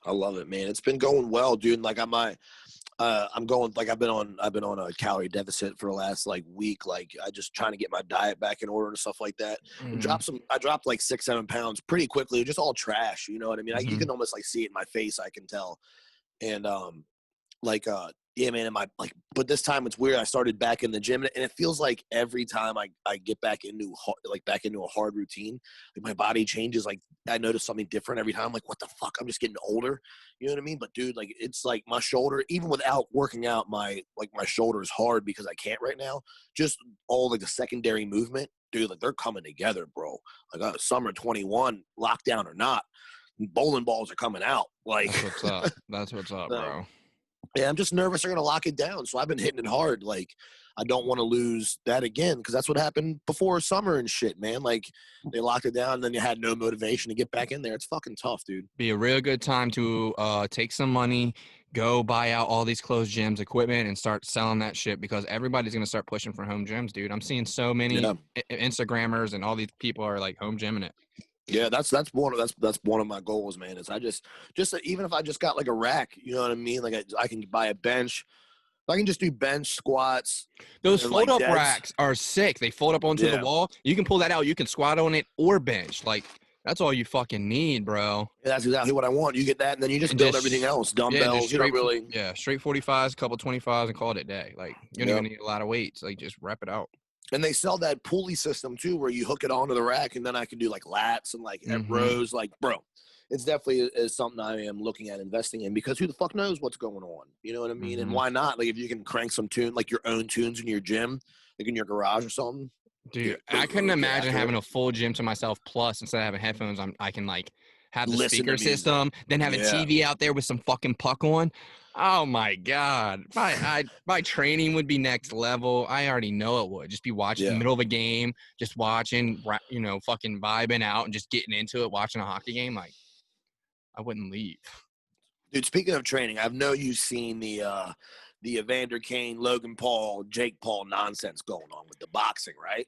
I love it, man. It's been going well, dude. Like I'm going, like I've been on a calorie deficit for the last like week. Like I just trying to get my diet back in order and stuff like that. Mm-hmm. I dropped like 6-7 pounds pretty quickly. Just all trash. You know what I mean? You can almost like see it in my face. I can tell. And yeah, man. But this time it's weird. I started back in the gym, and it feels like every time I get back into a hard routine, like my body changes. Like I notice something different every time. I'm like, what the fuck? I'm just getting older. You know what I mean? But dude, like it's like my shoulder, even without working out, my shoulder is hard because I can't right now. Just all like the secondary movement, dude. Like they're coming together, bro. Like summer 21, lockdown or not, bowling balls are coming out. Like that's what's up. That's what's up, bro. Yeah, I'm just nervous they're going to lock it down. So I've been hitting it hard. Like, I don't want to lose that again because that's what happened before summer and shit, man. Like, they locked it down and then you had no motivation to get back in there. It's fucking tough, dude. Be a real good time to take some money, go buy out all these closed gyms, equipment, and start selling that shit because everybody's going to start pushing for home gyms, dude. I'm seeing so many Instagrammers and all these people are, like, home gymming it. Yeah, that's one of my goals, man. Is I just even if I just got like a rack, you know what I mean? Like I can buy a bench. I can just do bench squats. Those fold up racks are sick. They fold up onto the wall. You can pull that out. You can squat on it or bench. Like that's all you fucking need, bro. Yeah, that's exactly what I want. You get that, and then you just build everything else. Dumbbells, straight 45s, couple 25s, and call it a day. Like you don't even need a lot of weights. Like just rep it out. And they sell that pulley system too, where you hook it onto the rack, and then I can do like lats and like rows. Like, bro, it's definitely is something I am looking at investing in because who the fuck knows what's going on? You know what I mean? And why not? Like, if you can crank some tune, like your own tunes in your gym, like in your garage or something. Dude, I couldn't imagine having a full gym to myself. Plus, instead of having headphones, I can like have the speaker system, then have a TV out there with some fucking puck on. Oh my God. My training would be next level. I already know it would. Just be watching in the middle of a game, just watching, you know, fucking vibing out and just getting into it, watching a hockey game. Like, I wouldn't leave. Dude, speaking of training, I know you've seen the Evander Kane, Logan Paul, Jake Paul nonsense going on with the boxing, right?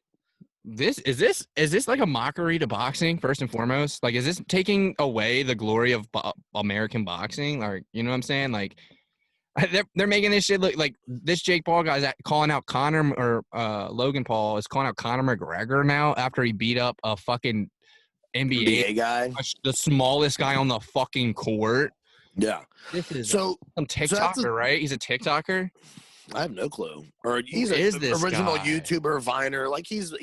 Is this like a mockery to boxing first and foremost? Like, is this taking away the glory of American boxing? Like, you know what I'm saying? Like, they're making this shit look like this Jake Paul guy's calling out Conor or Logan Paul is calling out Conor McGregor now after he beat up a fucking NBA guy, the smallest guy on the fucking court. Yeah. This is some TikToker, right? He's a TikToker. I have no clue. Or he's an original guy? YouTuber, Viner. Like he's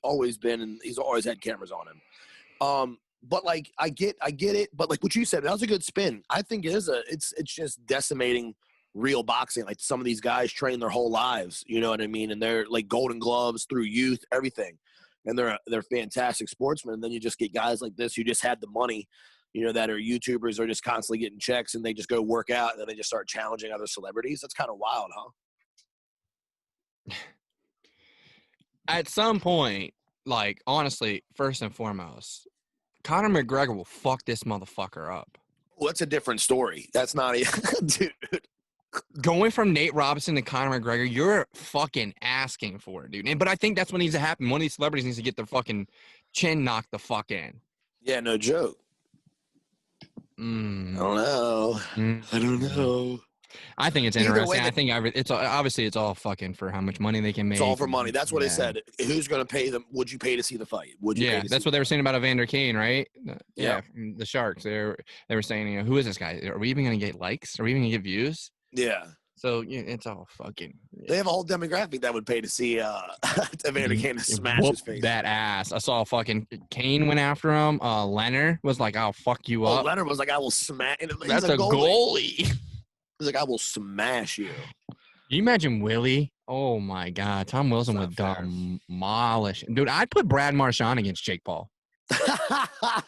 always been, and he's always had cameras on him. But like I get it. But like what you said, that was a good spin. I think it's just decimating real boxing. Like some of these guys train their whole lives. You know what I mean? And they're like Golden Gloves through youth, everything. And they're fantastic sportsmen. And then you just get guys like this who just had the money, you know, that are YouTubers, are just constantly getting checks, and they just go work out, and then they just start challenging other celebrities. That's kind of wild, huh? At some point, like, honestly, first and foremost, Conor McGregor will fuck this motherfucker up. Well, that's a different story. That's not – dude. Going from Nate Robinson to Conor McGregor, you're fucking asking for it, dude. But I think that's what needs to happen. One of these celebrities needs to get their fucking chin knocked the fuck in. Yeah, no joke. I don't know. I don't know. I think it's Either interesting. way, I think it's obviously it's all fucking for how much money they can make. It's all for money. That's what they said. Who's going to pay them? Would you pay to see the fight? Would you? Yeah, that's what they were saying about Evander Kane, right? Yeah, the Sharks. They were saying, you know, who is this guy? Are we even going to get likes? Are we even going to get views? Yeah. So yeah, it's all fucking. Yeah. They have a whole demographic that would pay to see Evander Kane smash his face. That ass. I saw fucking Kane went after him. Leonard was like, "I'll fuck you up." Leonard was like, "I will smash." That's a goalie. He's like, "I will smash you." Can you imagine Willie? Oh my God, Tom Wilson would demolish. Dude, I'd put Brad Marchand against Jake Paul.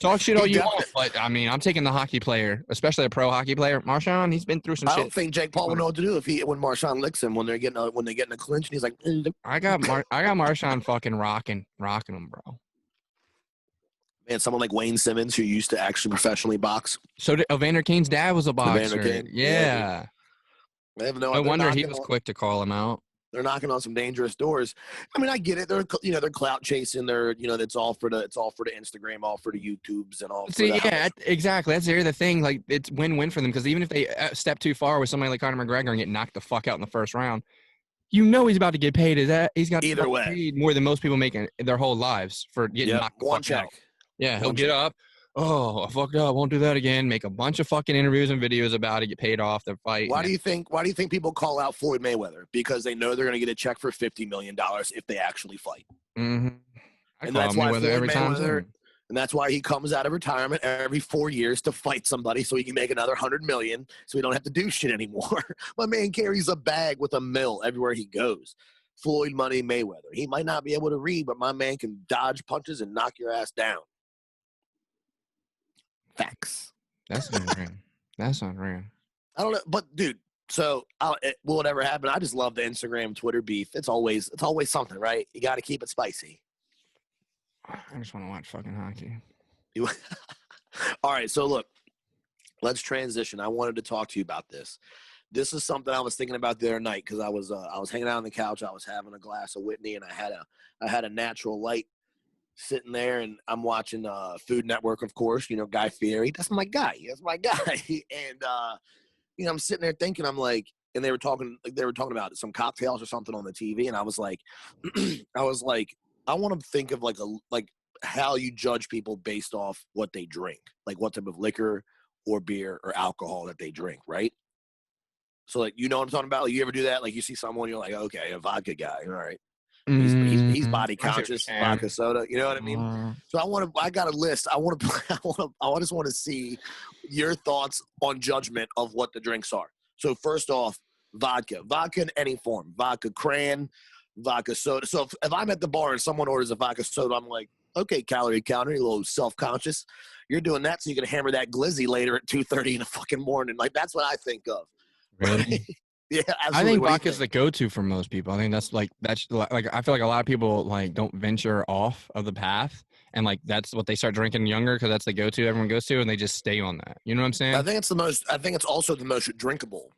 Talk shit all you want, but I mean, I'm taking the hockey player, especially a pro hockey player. Marchand, he's been through some shit. I don't think Jake Paul would know what to do when Marchand licks him when they get in a clinch and he's like, I got Marchand fucking rocking him, bro. Man, someone like Wayne Simmons who used to actually professionally box. So Evander Kane's dad was a boxer. Yeah. I have no wonder he was quick to call him out. They're knocking on some dangerous doors. I mean, I get it. They're clout chasing. It's all for the Instagram, all for the YouTubes, and all. Exactly. That's the thing. Like, it's win-win for them because even if they step too far with somebody like Conor McGregor and get knocked the fuck out in the first round, you know he's about to get paid. He's got either way paid more than most people make in their whole lives for getting knocked the fuck out. Yeah, he'll get up. Oh, I fucked up. Won't do that again. Make a bunch of fucking interviews and videos about it. Get paid off the fight. Why do you think people call out Floyd Mayweather? Because they know they're going to get a check for $50 million if they actually fight. Mm-hmm. And that's why Mayweather, and that's why he comes out of retirement every 4 years to fight somebody so he can make another $100 million so he don't have to do shit anymore. My man carries a bag with a mill everywhere he goes. Floyd Money Mayweather. He might not be able to read, but my man can dodge punches and knock your ass down. Facts. That's unreal. I don't know, but dude, so will it ever happen? I just love the Instagram, Twitter beef. It's always something, right? You got to keep it spicy. I just want to watch fucking hockey. All right, so look, let's transition. I wanted to talk to you about this. This is something I was thinking about the other night because I was hanging out on the couch. I was having a glass of Whitney, and I had a natural light sitting there, and I'm watching Food Network, of course. Guy Fieri. That's my guy. And I'm sitting there thinking, I'm like, and they were talking about some cocktails or something on the TV, and I was like, I want to think of like how you judge people based off what they drink, like what type of liquor or beer or alcohol that they drink, right? So like, you know what I'm talking about? Like, you ever do that? Like, you see someone, you're like, okay, a vodka guy, all right. He's body conscious, vodka soda. You know what I mean? So I got a list. I just want to see your thoughts on judgment of what the drinks are. So first off, vodka in any form, vodka cran, vodka soda. So if I'm at the bar and someone orders a vodka soda, I'm like, okay, calorie counter, you're a little self-conscious. You're doing that so you can hammer that glizzy later at 2:30 in the fucking morning. Like, that's what I think of. Really? Yeah, absolutely. I think vodka's the go-to for most people. I think that's like I feel like a lot of people like don't venture off of the path, and like that's what they start drinking younger because that's the go-to everyone goes to, and they just stay on that. You know what I'm saying? I think it's also the most drinkable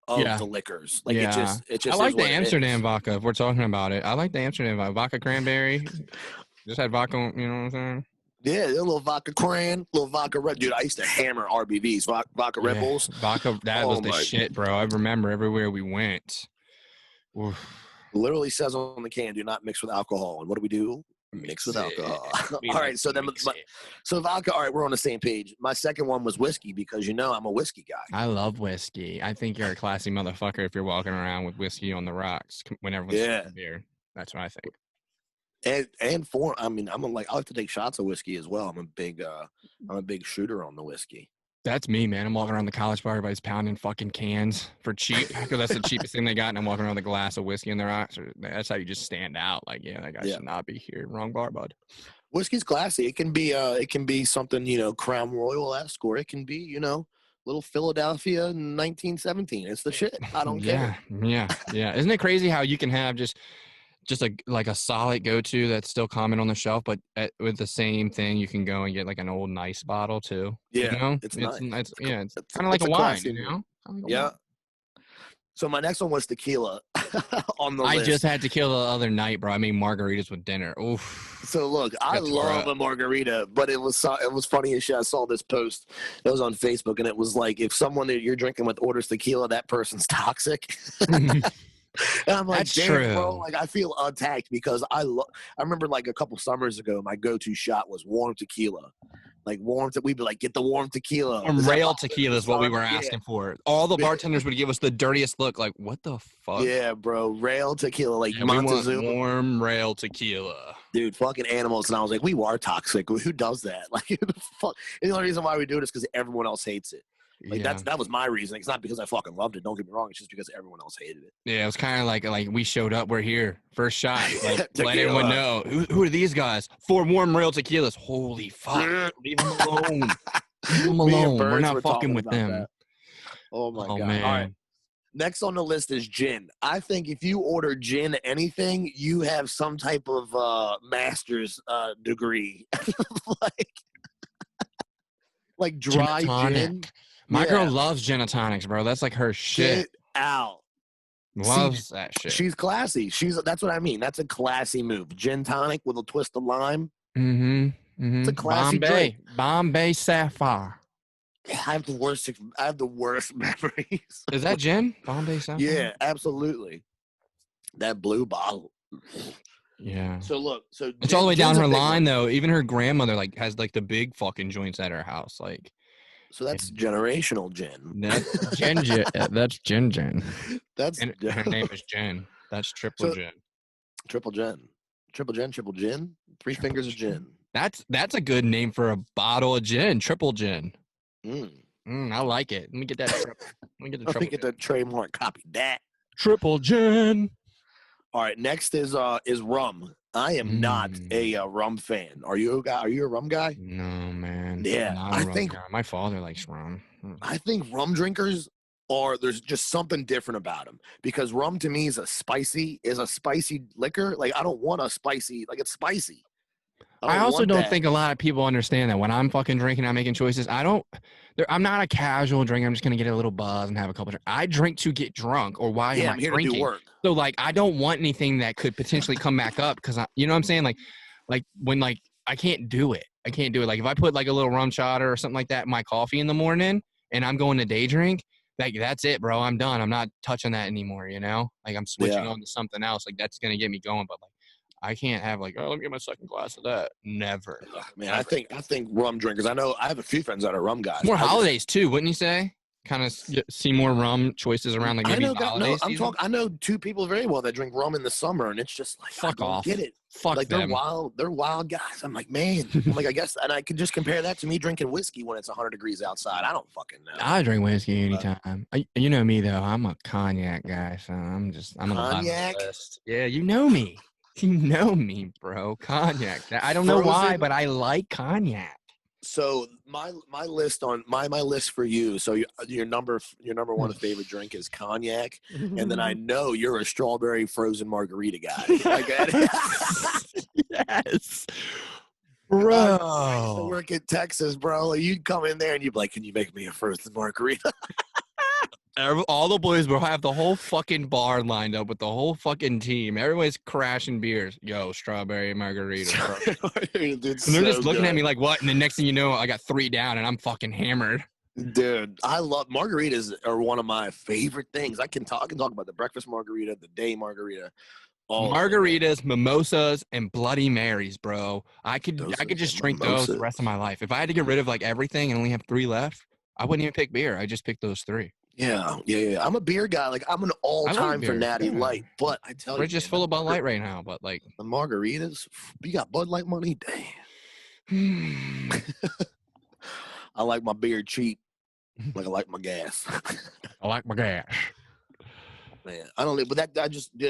of the liquors. Like it just. I like the Amsterdam vodka. If we're talking about it, I like the Amsterdam vodka cranberry. Just had vodka. You know what I'm saying? Yeah, a little vodka cran, little vodka red. Dude, I used to hammer RBVs, vodka Red Bulls. Vodka, that was the shit, bro. I remember everywhere we went. Oof. Literally says on the can, do not mix with alcohol. And what do? Mix with alcohol. All right, so vodka, all right, we're on the same page. My second one was whiskey because, I'm a whiskey guy. I love whiskey. I think you're a classy motherfucker if you're walking around with whiskey on the rocks when everyone's drinking beer. That's what I think. I like to take shots of whiskey as well. I'm a big shooter on the whiskey. That's me, man. I'm walking around the college bar, everybody's pounding fucking cans for cheap because that's the cheapest thing they got, and I'm walking around with a glass of whiskey in their eyes. That's how you just stand out. Like, that guy should not be here. Wrong bar, bud. Whiskey's classy. It can be something, Crown Royal-esque, or it can be, little Philadelphia in 1917. It's the shit. I don't care. Yeah. Isn't it crazy how you can have just a solid go-to that's still common on the shelf, but with the same thing, you can go and get like an old nice bottle too. Yeah, it's nice. It's kind of like a wine, classy, you know? Yeah. So my next one was tequila on the I list. just had tequila the other night, bro. I made margaritas with dinner. Oof. So look, I love a margarita, but it was funny as shit. I saw this post that was on Facebook, and it was like, if someone that you're drinking with orders tequila, that person's toxic. And I'm like, That's damn, true. bro. Like, I feel attacked because I remember like a couple summers ago, my go-to shot was warm tequila. Like we'd be like, get the warm tequila. Rail tequila is what we were asking for. All the bartenders would give us the dirtiest look, like, what the fuck? Yeah, bro. Rail tequila, like Yeah, we want Montezuma. warm rail tequila. Dude, fucking animals. And I was like, we are toxic. Who does that? Like, who the fuck? And the only reason why we do it is because everyone else hates it. Like, that was my reason. It's not because I fucking loved it. Don't get me wrong. It's just because everyone else hated it. Yeah, it was kind of like we showed up. We're here. First shot. Like, let everyone know. Who are these guys? 4 warm rail tequilas. Holy fuck. Leave them alone. Leave them alone. We're not fucking with them. That. Oh, my God. Man. All right. Next on the list is gin. I think if you order gin anything, you have some type of master's degree. like dry gin. My girl loves gin and tonics, bro. That's like her shit. Get out. Loves that shit. She's classy. That's what I mean. That's a classy move. Gin tonic with a twist of lime. Mm-hmm. It's a classy drink. Bombay Sapphire. I have the worst memories. Is that gin? Bombay Sapphire? Yeah, absolutely. That blue bottle. Yeah. So it's all the way down her line though. Even her grandmother has the big fucking joints at her house. Like, so that's generational gin. That's gin. That's gin. Her name is Jen. That's triple gin. Triple gin. Triple gin. 3 fingers of gin. That's a good name for a bottle of gin. Triple gin. I like it. Let me get that. Let me get the trademark. Copy that. Triple gin. All right. Next is rum. I am not a rum fan. Are you a guy? Are you a rum guy? No, man. Yeah, I think my father likes rum. I think rum drinkers there's just something different about them, because rum to me is a spicy liquor. Like, I don't want a spicy. Like, it's spicy. I also don't think a lot of people understand that when I'm fucking drinking, I'm making choices. I'm not a casual drinker. I'm just going to get a little buzz and have a couple drinks. I drink to get drunk, or why am I here drinking? To do work. So, like, I don't want anything that could potentially come back up, because, you know what I'm saying? Like when, like, I can't do it. Like, if I put, like, a little rum shot or something like that in my coffee in the morning and I'm going to day drink, like, that's it, bro. I'm done. I'm not touching that anymore, you know? Like, I'm switching on to something else. Like, that's going to get me going, but, like, I can't have let me get my second glass of that. Never. Man, I think rum drinkers. I know I have a few friends that are rum guys. More holidays too, wouldn't you say? Kind of see more rum choices around maybe holidays. I know 2 people very well that drink rum in the summer, and it's just like, fuck off. Get it? Fuck like them. They're wild guys. I'm like, man. I guess, and I could just compare that to me drinking whiskey when it's 100 degrees outside. I don't fucking know. I drink whiskey anytime. You know me though. I'm a cognac guy, so I'm cognac. Yeah, you know me. You know me, bro. Cognac. I don't know why, but I like cognac. So my list on my list for you. So your number 1 favorite drink is cognac, and then I know you're a strawberry frozen margarita guy. Yes, bro. I used to work in Texas, bro. You'd come in there and you'd be like, "Can you make me a frozen margarita?" All the boys will have the whole fucking bar lined up with the whole fucking team. Everybody's crashing beers. Yo, strawberry margarita. Bro. And they're just looking at me like, what? And the next thing you know, I got 3 down and I'm fucking hammered. Dude, I love margaritas. Are one of my favorite things. I can talk about the breakfast margarita, the day margarita. Margaritas, mimosas, and Bloody Marys, bro. I could just drink those the rest of my life. If I had to get rid of like everything and only have 3 left, I wouldn't even pick beer. I just pick those 3. Yeah. I'm a beer guy. Like, I'm an all-time for Natty Light, but I tell you, we're just full of Bud Light right now. But like the margaritas, you got Bud Light money, damn. I like my beer cheap, like I like my gas. I like my gas. Man, I don't. But I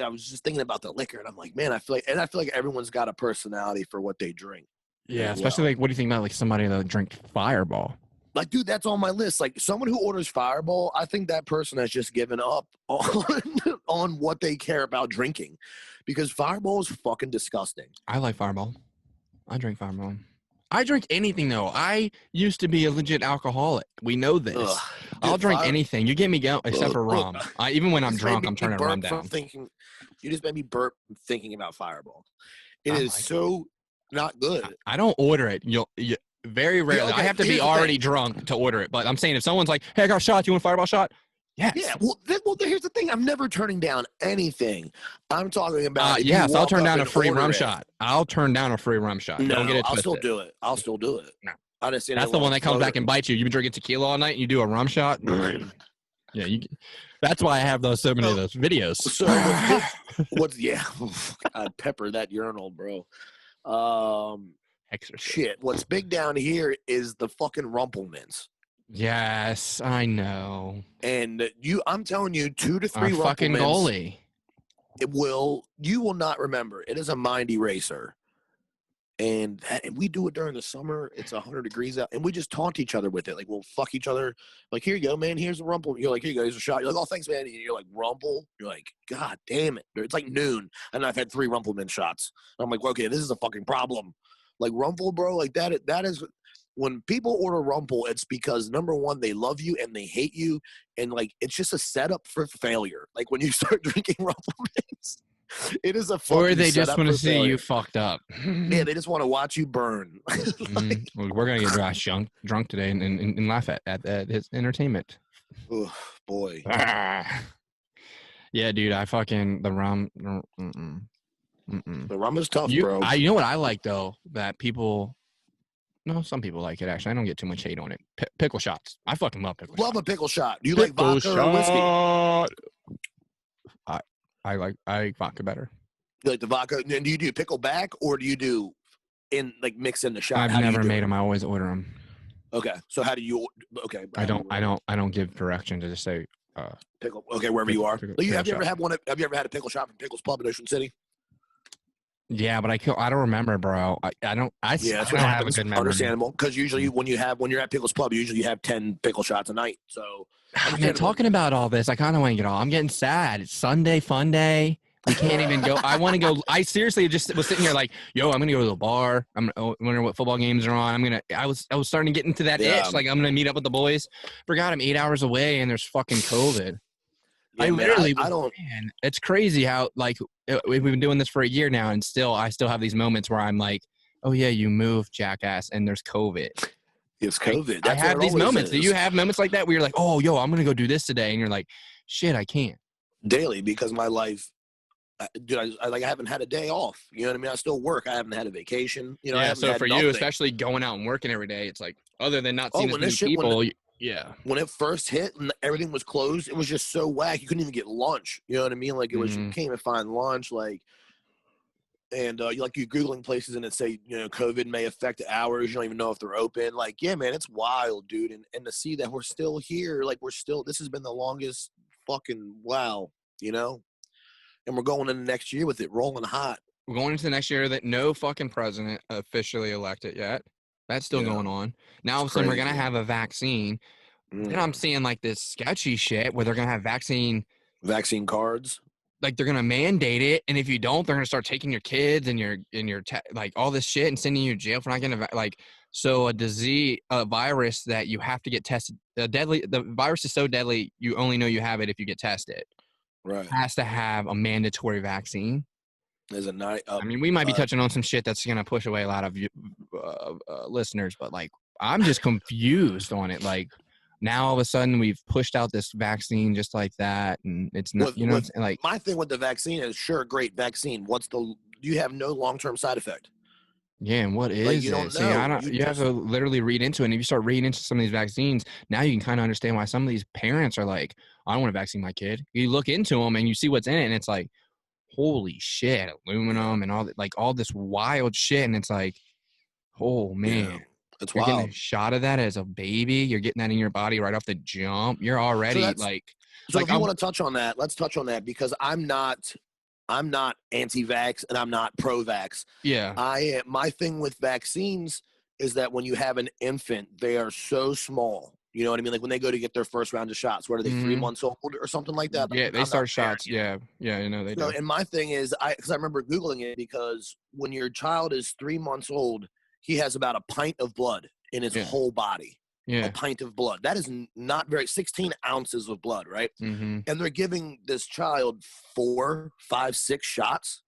was just thinking about the liquor, and I'm like, man, I feel like everyone's got a personality for what they drink. Yeah, especially like, what do you think about like somebody that drink Fireball? Like, dude, that's on my list. Like, someone who orders Fireball, I think that person has just given up on what they care about drinking, because Fireball is fucking disgusting. I like Fireball. I drink Fireball. I drink anything though. I used to be a legit alcoholic. We know this. I'll drink anything. You get me going, except for Look, rum. Even when I'm drunk, I'm turning rum down. You just made me burp thinking about Fireball. It is like so not good. I don't order it. Very rarely. Okay, I have to be already drunk to order it. But I'm saying if someone's like, "Hey, I got a shot. Do you want a Fireball shot?" Yes. Yeah. Well, here's the thing. I'm never turning down anything. I'm talking about. Yes, I'll turn down a free rum shot. I'll turn down a free rum shot. No, don't get it I'll twisted. still do it. I'll still do it. No. That's the one that comes back and bites you. You've been drinking tequila all night and you do a rum shot. Yeah, that's why I have so many of those videos. So what's God, pepper that urinal, bro. Extra shit. What's big down here is the fucking Rumplemans. Yes, I know. And I'm telling you, 2 to 3 Rumplemans. Fucking goalie. You will not remember. It is a mind eraser. And we do it during the summer. It's 100 degrees out, and we just taunt each other with it. Like, we'll fuck each other. Like, here you go, man. Here's a rumple. You're like, here you go. Here's a shot. You're like, oh, thanks, man. And you're like, rumple. You're like, God damn it. It's like noon, and I've had 3 Rumpleman shots. I'm like, okay, this is a fucking problem. Like, rumple, bro. Like that is when people order rumple. It's because number one, they love you and they hate you, and like it's just a setup for failure. Like when you start drinking Rumplemans. It is a fucking or they just want to see failure. you fucked up. Yeah, they just want to watch you burn. Well, we're gonna get drunk today and laugh at his entertainment. Oh boy. Yeah, dude, I fucking the rum. The rum is tough, bro. You know what I like though that people. No, some people like it actually. I don't get too much hate on it. Pickle shots. I fucking love pickle shots. Love a pickle shot. Do you like vodka or whiskey? I like vodka better. You like the vodka? And do you do pickle back or do you do mix in the shot? I've never made them. I always order them. Okay, so how do you? Okay, I don't give directions. I just say pickle. Okay, wherever you are. Have you ever had a pickle shot from Pickles Pub in Ocean City? Yeah, but I don't remember, bro. I don't. That's what happens. Understandable, because usually when you're at Pickles Pub, usually you have 10 pickle shots a night. So talking about all this, I kind of want to get all. I'm getting sad. It's Sunday, fun day. We can't even go. I want to go. I seriously just was sitting here like, yo, I'm gonna go to the bar. I'm wondering what football games are on. I was starting to get into that itch. Like I'm gonna meet up with the boys. Forgot I'm 8 hours away and there's fucking COVID. Yeah, I don't. Man, it's crazy how we've been doing this for a year now, and I still have these moments where I'm like, oh yeah, you moved, jackass, and there's COVID. It's COVID. I have these moments. Do you have moments like that where you're like, oh, yo, I'm gonna go do this today, and you're like, shit, I can't. Daily, because my life, dude, I haven't had a day off. You know what I mean? I still work. I haven't had a vacation. You know. Yeah. So for you, especially going out and working every day, it's like other than not seeing as many people. Yeah. When it first hit and everything was closed, it was just so whack. You couldn't even get lunch. You know what I mean? Like it was, you can't even find lunch. And you're Googling places and it say, COVID may affect hours. You don't even know if they're open. Like, yeah, man, it's wild, dude. And to see that we're still here, this has been the longest fucking wow, and we're going into next year with it rolling hot. We're going into the next year that no fucking president officially elected yet. That's still going on. Now, all of a sudden, we're going to have a vaccine. Then I'm seeing this sketchy shit where they're going to have vaccine cards. Like they're going to mandate it. And if you don't, they're going to start taking your kids and your all this shit and sending you to jail for not getting a virus that you have to get tested. The virus is so deadly, you only know you have it if you get tested. Right. It has to have a mandatory vaccine. There's a night. I mean, we might be touching on some shit that's going to push away a lot of listeners, but I'm just confused on it. Now all of a sudden we've pushed out this vaccine just like that, and it's not. My thing with the vaccine is sure, great vaccine. You have no long-term side effect. Yeah, and what is it? See, you have to literally read into it. And if you start reading into some of these vaccines, now you can kind of understand why some of these parents are like, I don't want to vaccine my kid. You look into them and you see what's in it, and it's like, holy shit, aluminum and all this wild shit. And it's like, oh man, yeah, it's you're wild. Getting a shot of that as a baby. You're getting that in your body right off the jump. You're already So if you want to touch on that, let's touch on that, because I'm not anti-vax and I'm not pro-vax. Yeah. My thing with vaccines is that when you have an infant, they are so small. You know what I mean? Like when they go to get their first round of shots, what are they, 3 months old or something like that? Yeah, they start shots. Yeah, they do. And my thing is, because I remember Googling it, because when your child is 3 months old, he has about a pint of blood in his whole body. Yeah. A pint of blood. That is not very, 16 ounces of blood, right? Mm-hmm. And they're giving this child 4, 5, 6 shots.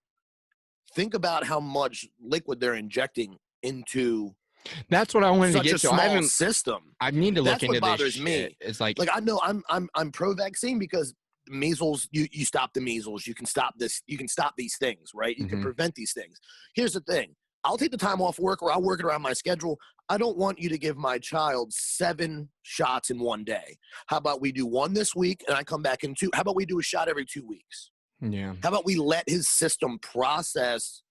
Think about how much liquid they're injecting into That's what I wanted to such get a to. small system. I need to look That's into what bothers this me. shit. It's like I know I'm pro-vaccine because measles, you stop the measles, you can stop this, you can stop these things, right? You can prevent these things. Here's the thing. I'll take the time off work or I'll work it around my schedule. I don't want you to give my child 7 shots in one day. How about we do 1 this week and I come back in 2? How about we do a shot every 2 weeks? Yeah. How about we let his system process,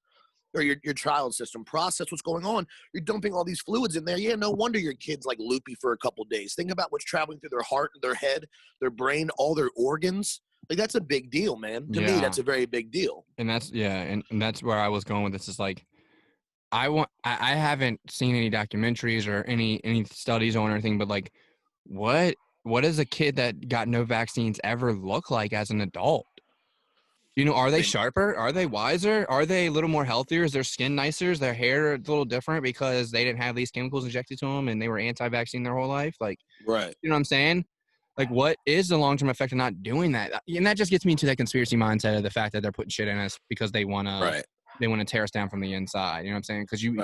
or your child's system process what's going on? You're dumping all these fluids in there. Yeah, no wonder your kid's like loopy for a couple days. Think about what's traveling through their heart, their head, their brain, all their organs. Like, that's a big deal, man. To me, that's a very big deal. And that's and that's where I was going with this. Is like, I haven't seen any documentaries or any studies on or anything, but like, what does a kid that got no vaccines ever look like as an adult? You know, are they sharper? Are they wiser? Are they a little more healthier? Is their skin nicer? Is their hair a little different because they didn't have these chemicals injected to them and they were anti-vaccine their whole life? Like, right. You know what I'm saying? Like, what is the long-term effect of not doing that? And that just gets me into that conspiracy mindset of the fact that they're putting shit in us because they want to they want to tear us down from the inside. You know what I'm saying? Because you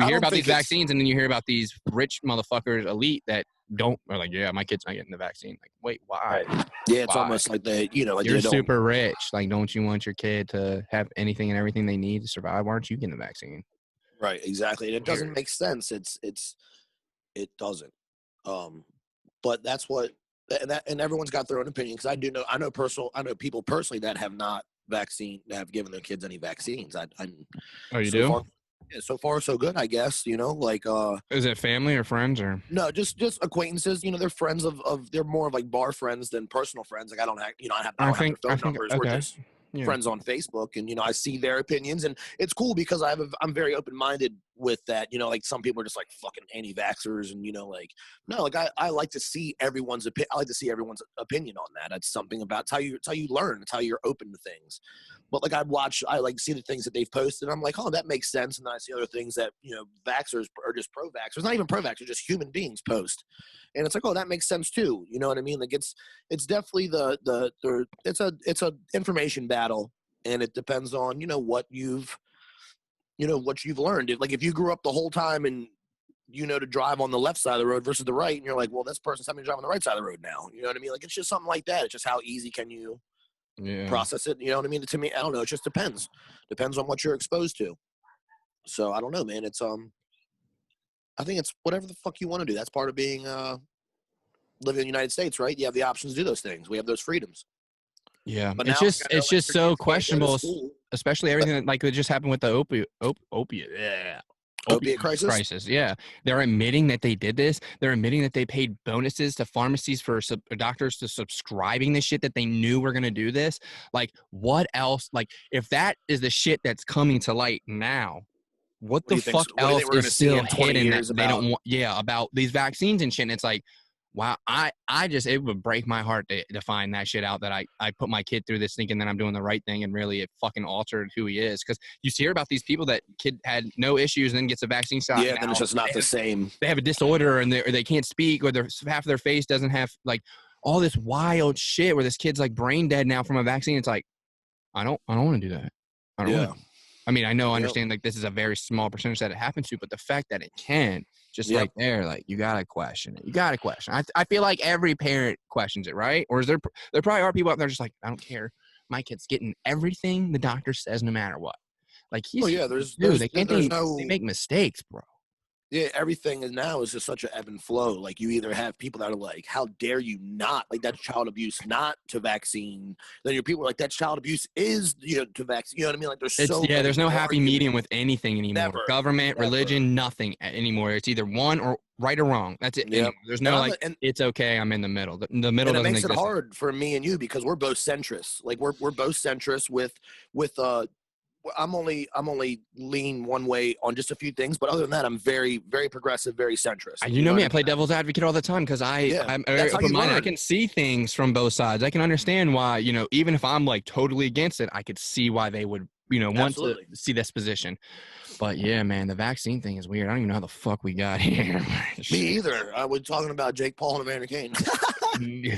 hear about these vaccines and then you hear about these rich motherfuckers, elite, that are like, yeah, my kid's not getting the vaccine. Like, wait, why? Yeah, it's almost like they, you know, like you're super rich. Like, don't you want your kid to have anything and everything they need to survive? Why aren't you getting the vaccine? Right, exactly. And it doesn't make sense. It doesn't. But that's what, and everyone's got their own opinion. Because I know people personally that have not given their kids any vaccines. Oh, you do? So far so good, I guess. You know, like is it family or friends or no, just acquaintances. You know, they're friends of they're more of like bar friends than personal friends. Like, I don't have their phone numbers. Okay. We're just friends on Facebook, and I see their opinions, and it's cool because I'm very open-minded with that. Like, some people are just like fucking anti-vaxxers, and like, no, like I like to see everyone's opinion. I like to see everyone's opinion on that. That's something about it's how you learn. It's how you're open to things. But like, I like see the things that they've posted, and I'm like, oh, that makes sense. And then I see other things that vaxxers or just pro-vaxxers, not even pro-vaxxers, just human beings post, and it's like, oh, that makes sense too. You know what I mean? Like, it's definitely it's a information battle, and it depends on what you've learned. Like, if you grew up the whole time and to drive on the left side of the road versus the right, and you're like, well, this person's having to drive on the right side of the road now. You know what I mean? Like, it's just something like that. It's just how easy can you process it? You know what I mean? To me, I don't know. It just depends on what you're exposed to. So I don't know, man. It's I think it's whatever the fuck you want to do. That's part of being living in the United States, right? You have the options to do those things. We have those freedoms. Yeah, but it's just so questionable, especially everything that like just happened with the opiate crisis. Yeah, they're admitting that they did this. They're admitting that they paid bonuses to pharmacies for doctors to subscribing the shit that they knew were going to do this. Like, what else? Like, if that is the shit that's coming to light now, what the fuck else is still hidden that they don't want? Yeah, about these vaccines and shit. And it's like, wow, it would break my heart to find that shit out, that I put my kid through this thinking that I'm doing the right thing, and really it fucking altered who he is. Because you hear about these people that kid had no issues and then gets a vaccine shot. Yeah, then it's just not the same. They have a disorder and they can't speak, or half of their face doesn't have, like, all this wild shit where this kid's like brain dead now from a vaccine. It's like, I don't want to do that. I don't want to. I mean, I understand like this is a very small percentage that it happens to, but the fact that it can, just right there, like, you got to question it. You got to question. I feel like every parent questions it, right? Or is there probably are people out there just like, I don't care. My kid's getting everything the doctor says no matter what. Like, they make mistakes, bro. Yeah, everything is now is just such an ebb and flow. Like, you either have people that are like, how dare you not, like, that's child abuse not to vaccine. Then your people are like, that child abuse is to vaccine. You know what I mean? Like, there's no happy medium with anything anymore. Never. Government, religion, nothing anymore. It's either one or right or wrong. That's it. Yep. There's no it's okay, I'm in the middle. The middle doesn't exist. It makes it hard for me and you because we're both centrists. Like, we're both centrists with I'm only lean one way on just a few things, but other than that, I'm very, very progressive, very centrist. You know me, I play devil's advocate all the time because I'm open-minded. I can see things from both sides. I can understand why, even if I'm like totally against it, I could see why they would want to Absolutely. see this position. But yeah, man, the vaccine thing is weird. I don't even know how the fuck we got here. Me either. I was talking about Jake Paul and Evander Kane.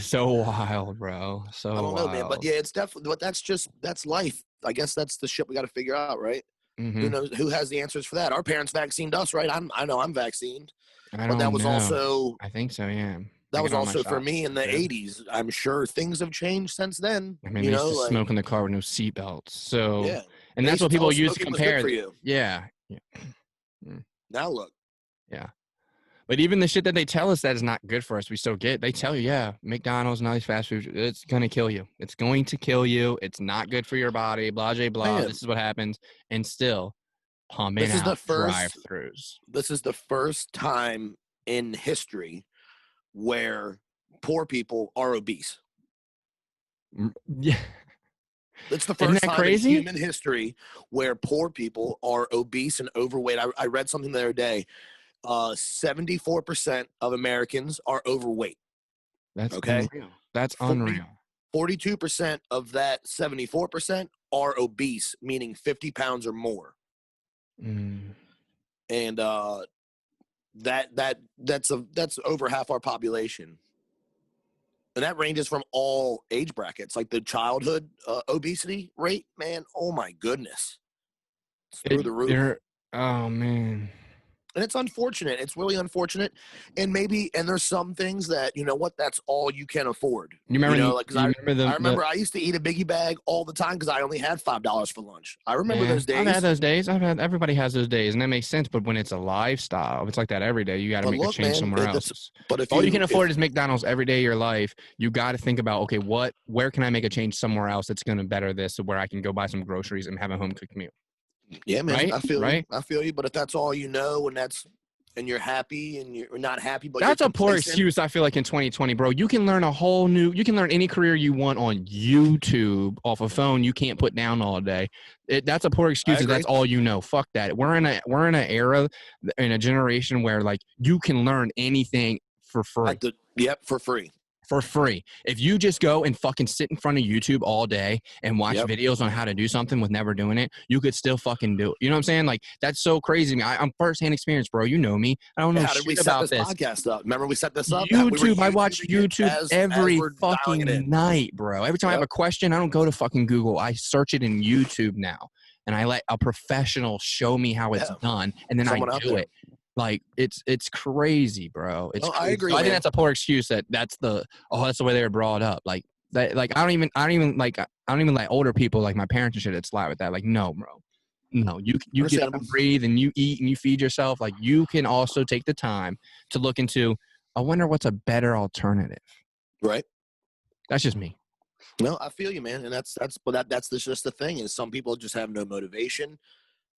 So wild, bro. So I don't know, man. But wild. yeah, it's definitely. But that's life. I guess that's the shit we got to figure out, right? Mm-hmm. Who knows? Who has the answers for that? Our parents vaccinated us, right? I know I'm vaccinated. I But that don't was know. also I think so, yeah. that I was got all my also for shots. me in the Good. 80s. I'm sure things have changed since then. I mean, they used to smoke in the car with no seatbelts. So, yeah. and They that's used what to tell people us use to smoking was good compare. for you. Yeah. Now look. Yeah. But even the shit that they tell us that is not good for us, we still get. They tell you, yeah, McDonald's and all these fast food, it's going to kill you. It's going to kill you. It's not good for your body, blah, blah, blah. Man. This is what happens. And still pumping This is out the first drive-thrus. This is the first time in history where poor people are obese. Yeah. It's the Isn't first that time crazy? in human history where poor people are obese and overweight. I read something the other day. 74% of Americans are overweight. That's okay. unreal. That's unreal. 42% of that 74% are obese, meaning 50 pounds or more. Mm. And that's over half our population. And that ranges from all age brackets, like the childhood obesity rate, man. Oh my goodness. It's through the roof. Oh man. And it's unfortunate. It's really unfortunate. And there's some things that, you know what, that's all you can afford. You remember, I remember I used to eat a biggie bag all the time because I only had $5 for lunch. I remember those days. I've had those days. Everybody has those days, and that makes sense. But when it's a lifestyle, it's like that every day. You got to make a change somewhere else. But if all you can afford is McDonald's every day of your life, you got to think about, okay, where can I make a change somewhere else that's going to better this, where I can go buy some groceries and have a home cooked meal. Yeah, man. Right? I feel right? you. I feel you. But if that's all you know, and you're happy and you're not happy, but that's a poor excuse. I feel like in 2020, bro, you can learn any career you want on YouTube off a phone. You can't put down all day. That's a poor excuse. That's all you know. Fuck that. We're in an era, in a generation where like you can learn anything for free. For free. For free. If you just go and fucking sit in front of YouTube all day and watch videos on how to do something with never doing it, you could still fucking do it. You know what I'm saying? Like, that's so crazy to me. I'm firsthand experience, bro. You know me. I don't know how did we set this podcast up? Remember we set this up? YouTube. I watch YouTube every fucking night, bro. Every time I have a question, I don't go to fucking Google. I search it in YouTube now. And I let a professional show me how it's done. And then I do it. Like it's crazy, bro. It's crazy. I agree. So I think that's a poor excuse. That's the way they were brought up. Like that. Like I don't even like older people like my parents and shit that slide with that. Like no, bro. No, you get up and breathe and you eat and you feed yourself. Like you can also take the time to look into. I wonder what's a better alternative. Right. That's just me. No, I feel you, man. And that's just the thing is some people just have no motivation.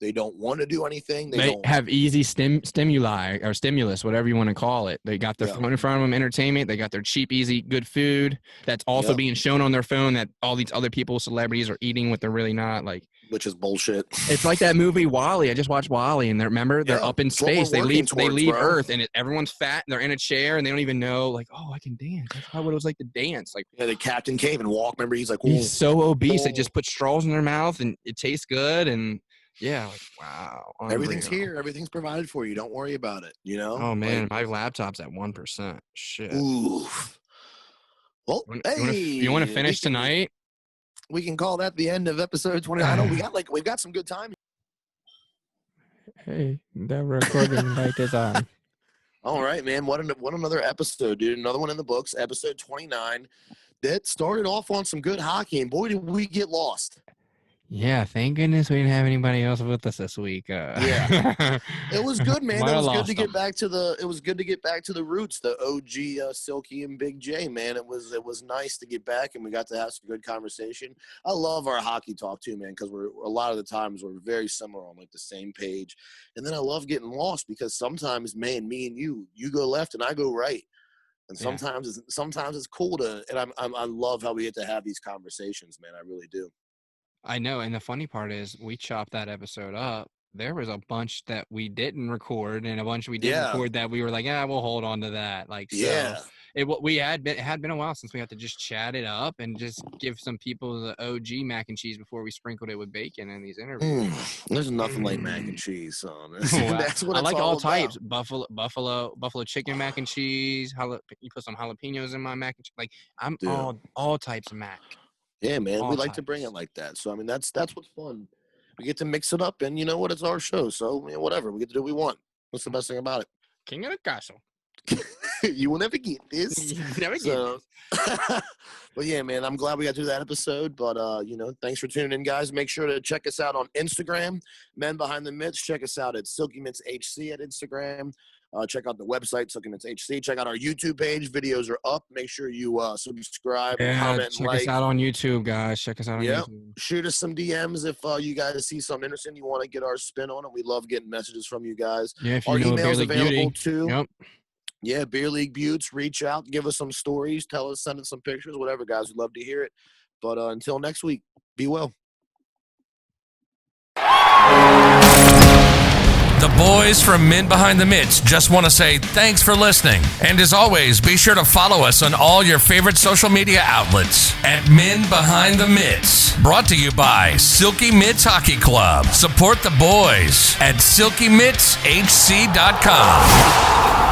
They don't want to do anything. They don't have easy stimuli or stimulus, whatever you want to call it. They got their phone in front of them, entertainment. They got their cheap, easy, good food that's also being shown on their phone that all these other people, celebrities, are eating what they're really not. Like, which is bullshit. It's like that movie WALL-E. I just watched WALL-E, and they're up in space. They leave Earth, and everyone's fat, and they're in a chair, and they don't even know. Like, oh, I can dance. That's how it was like to dance. Like, the Captain Cave and walk. Remember, he's like, he's so obese. They just put straws in their mouth, and it tastes good, and. Yeah, like wow. Unreal. Everything's here. Everything's provided for you. Don't worry about it. You know. Oh man, my laptop's at 1%. Shit. Ooh. Well, you want to finish tonight? We can call that the end of episode 20. I know we've got some good time. Hey, the recording light is on. All right, man. What another episode, dude. Another one in the books. Episode 29. That started off on some good hockey, and boy, did we get lost. Yeah, thank goodness we didn't have anybody else with us this week. Yeah, it was good, man. It was good to get back to the roots, the OG Silky and Big J, man. It was nice to get back, and we got to have some good conversation. I love our hockey talk too, man, because a lot of the times we're very similar on like the same page, and then I love getting lost because sometimes, man, me and you go left and I go right. And sometimes it's cool and I love how we get to have these conversations, man. I really do. I know, and the funny part is we chopped that episode up. There was a bunch that we didn't record and a bunch we did record that we were like, we'll hold on to that. Like, so it had been a while since we had to just chat it up and just give some people the OG mac and cheese before we sprinkled it with bacon in these interviews. There's nothing like mac and cheese, son. Wow. That's what I it's like all about. types. Buffalo chicken mac and cheese. You put some jalapenos in my mac and cheese. Like I'm all types of mac. Yeah, man. All We like types. to bring it like that. So I mean, that's what's fun. We get to mix it up, and you know what? It's our show, so whatever. We get to do what we want. What's the best thing about it? King of the castle. You will never get this. You never get this. But yeah, man, I'm glad we got through that episode. But thanks for tuning in, guys. Make sure to check us out on Instagram, Men Behind the Mitts. Check us out at Silky Mitts HC at Instagram. Check out the website, Silky Mitts HC. Check out our YouTube page. Videos are up. Make sure you subscribe, comment, check and like. us out on YouTube, guys. Check us out on YouTube. Shoot us some DMs if you guys see something interesting. You want to get our spin on it. We love getting messages from you guys. Yeah, if our you know email's Beer League available Beauty. too. Yep. Yeah, Beer League Buttes. Reach out, give us some stories, tell us, send us some pictures, whatever, guys. We'd love to hear it. But until next week, be well. The boys from Men Behind the Mitts just want to say thanks for listening. And as always, be sure to follow us on all your favorite social media outlets at Men Behind the Mitts. Brought to you by Silky Mitts Hockey Club. Support the boys at silkymitsHC.com.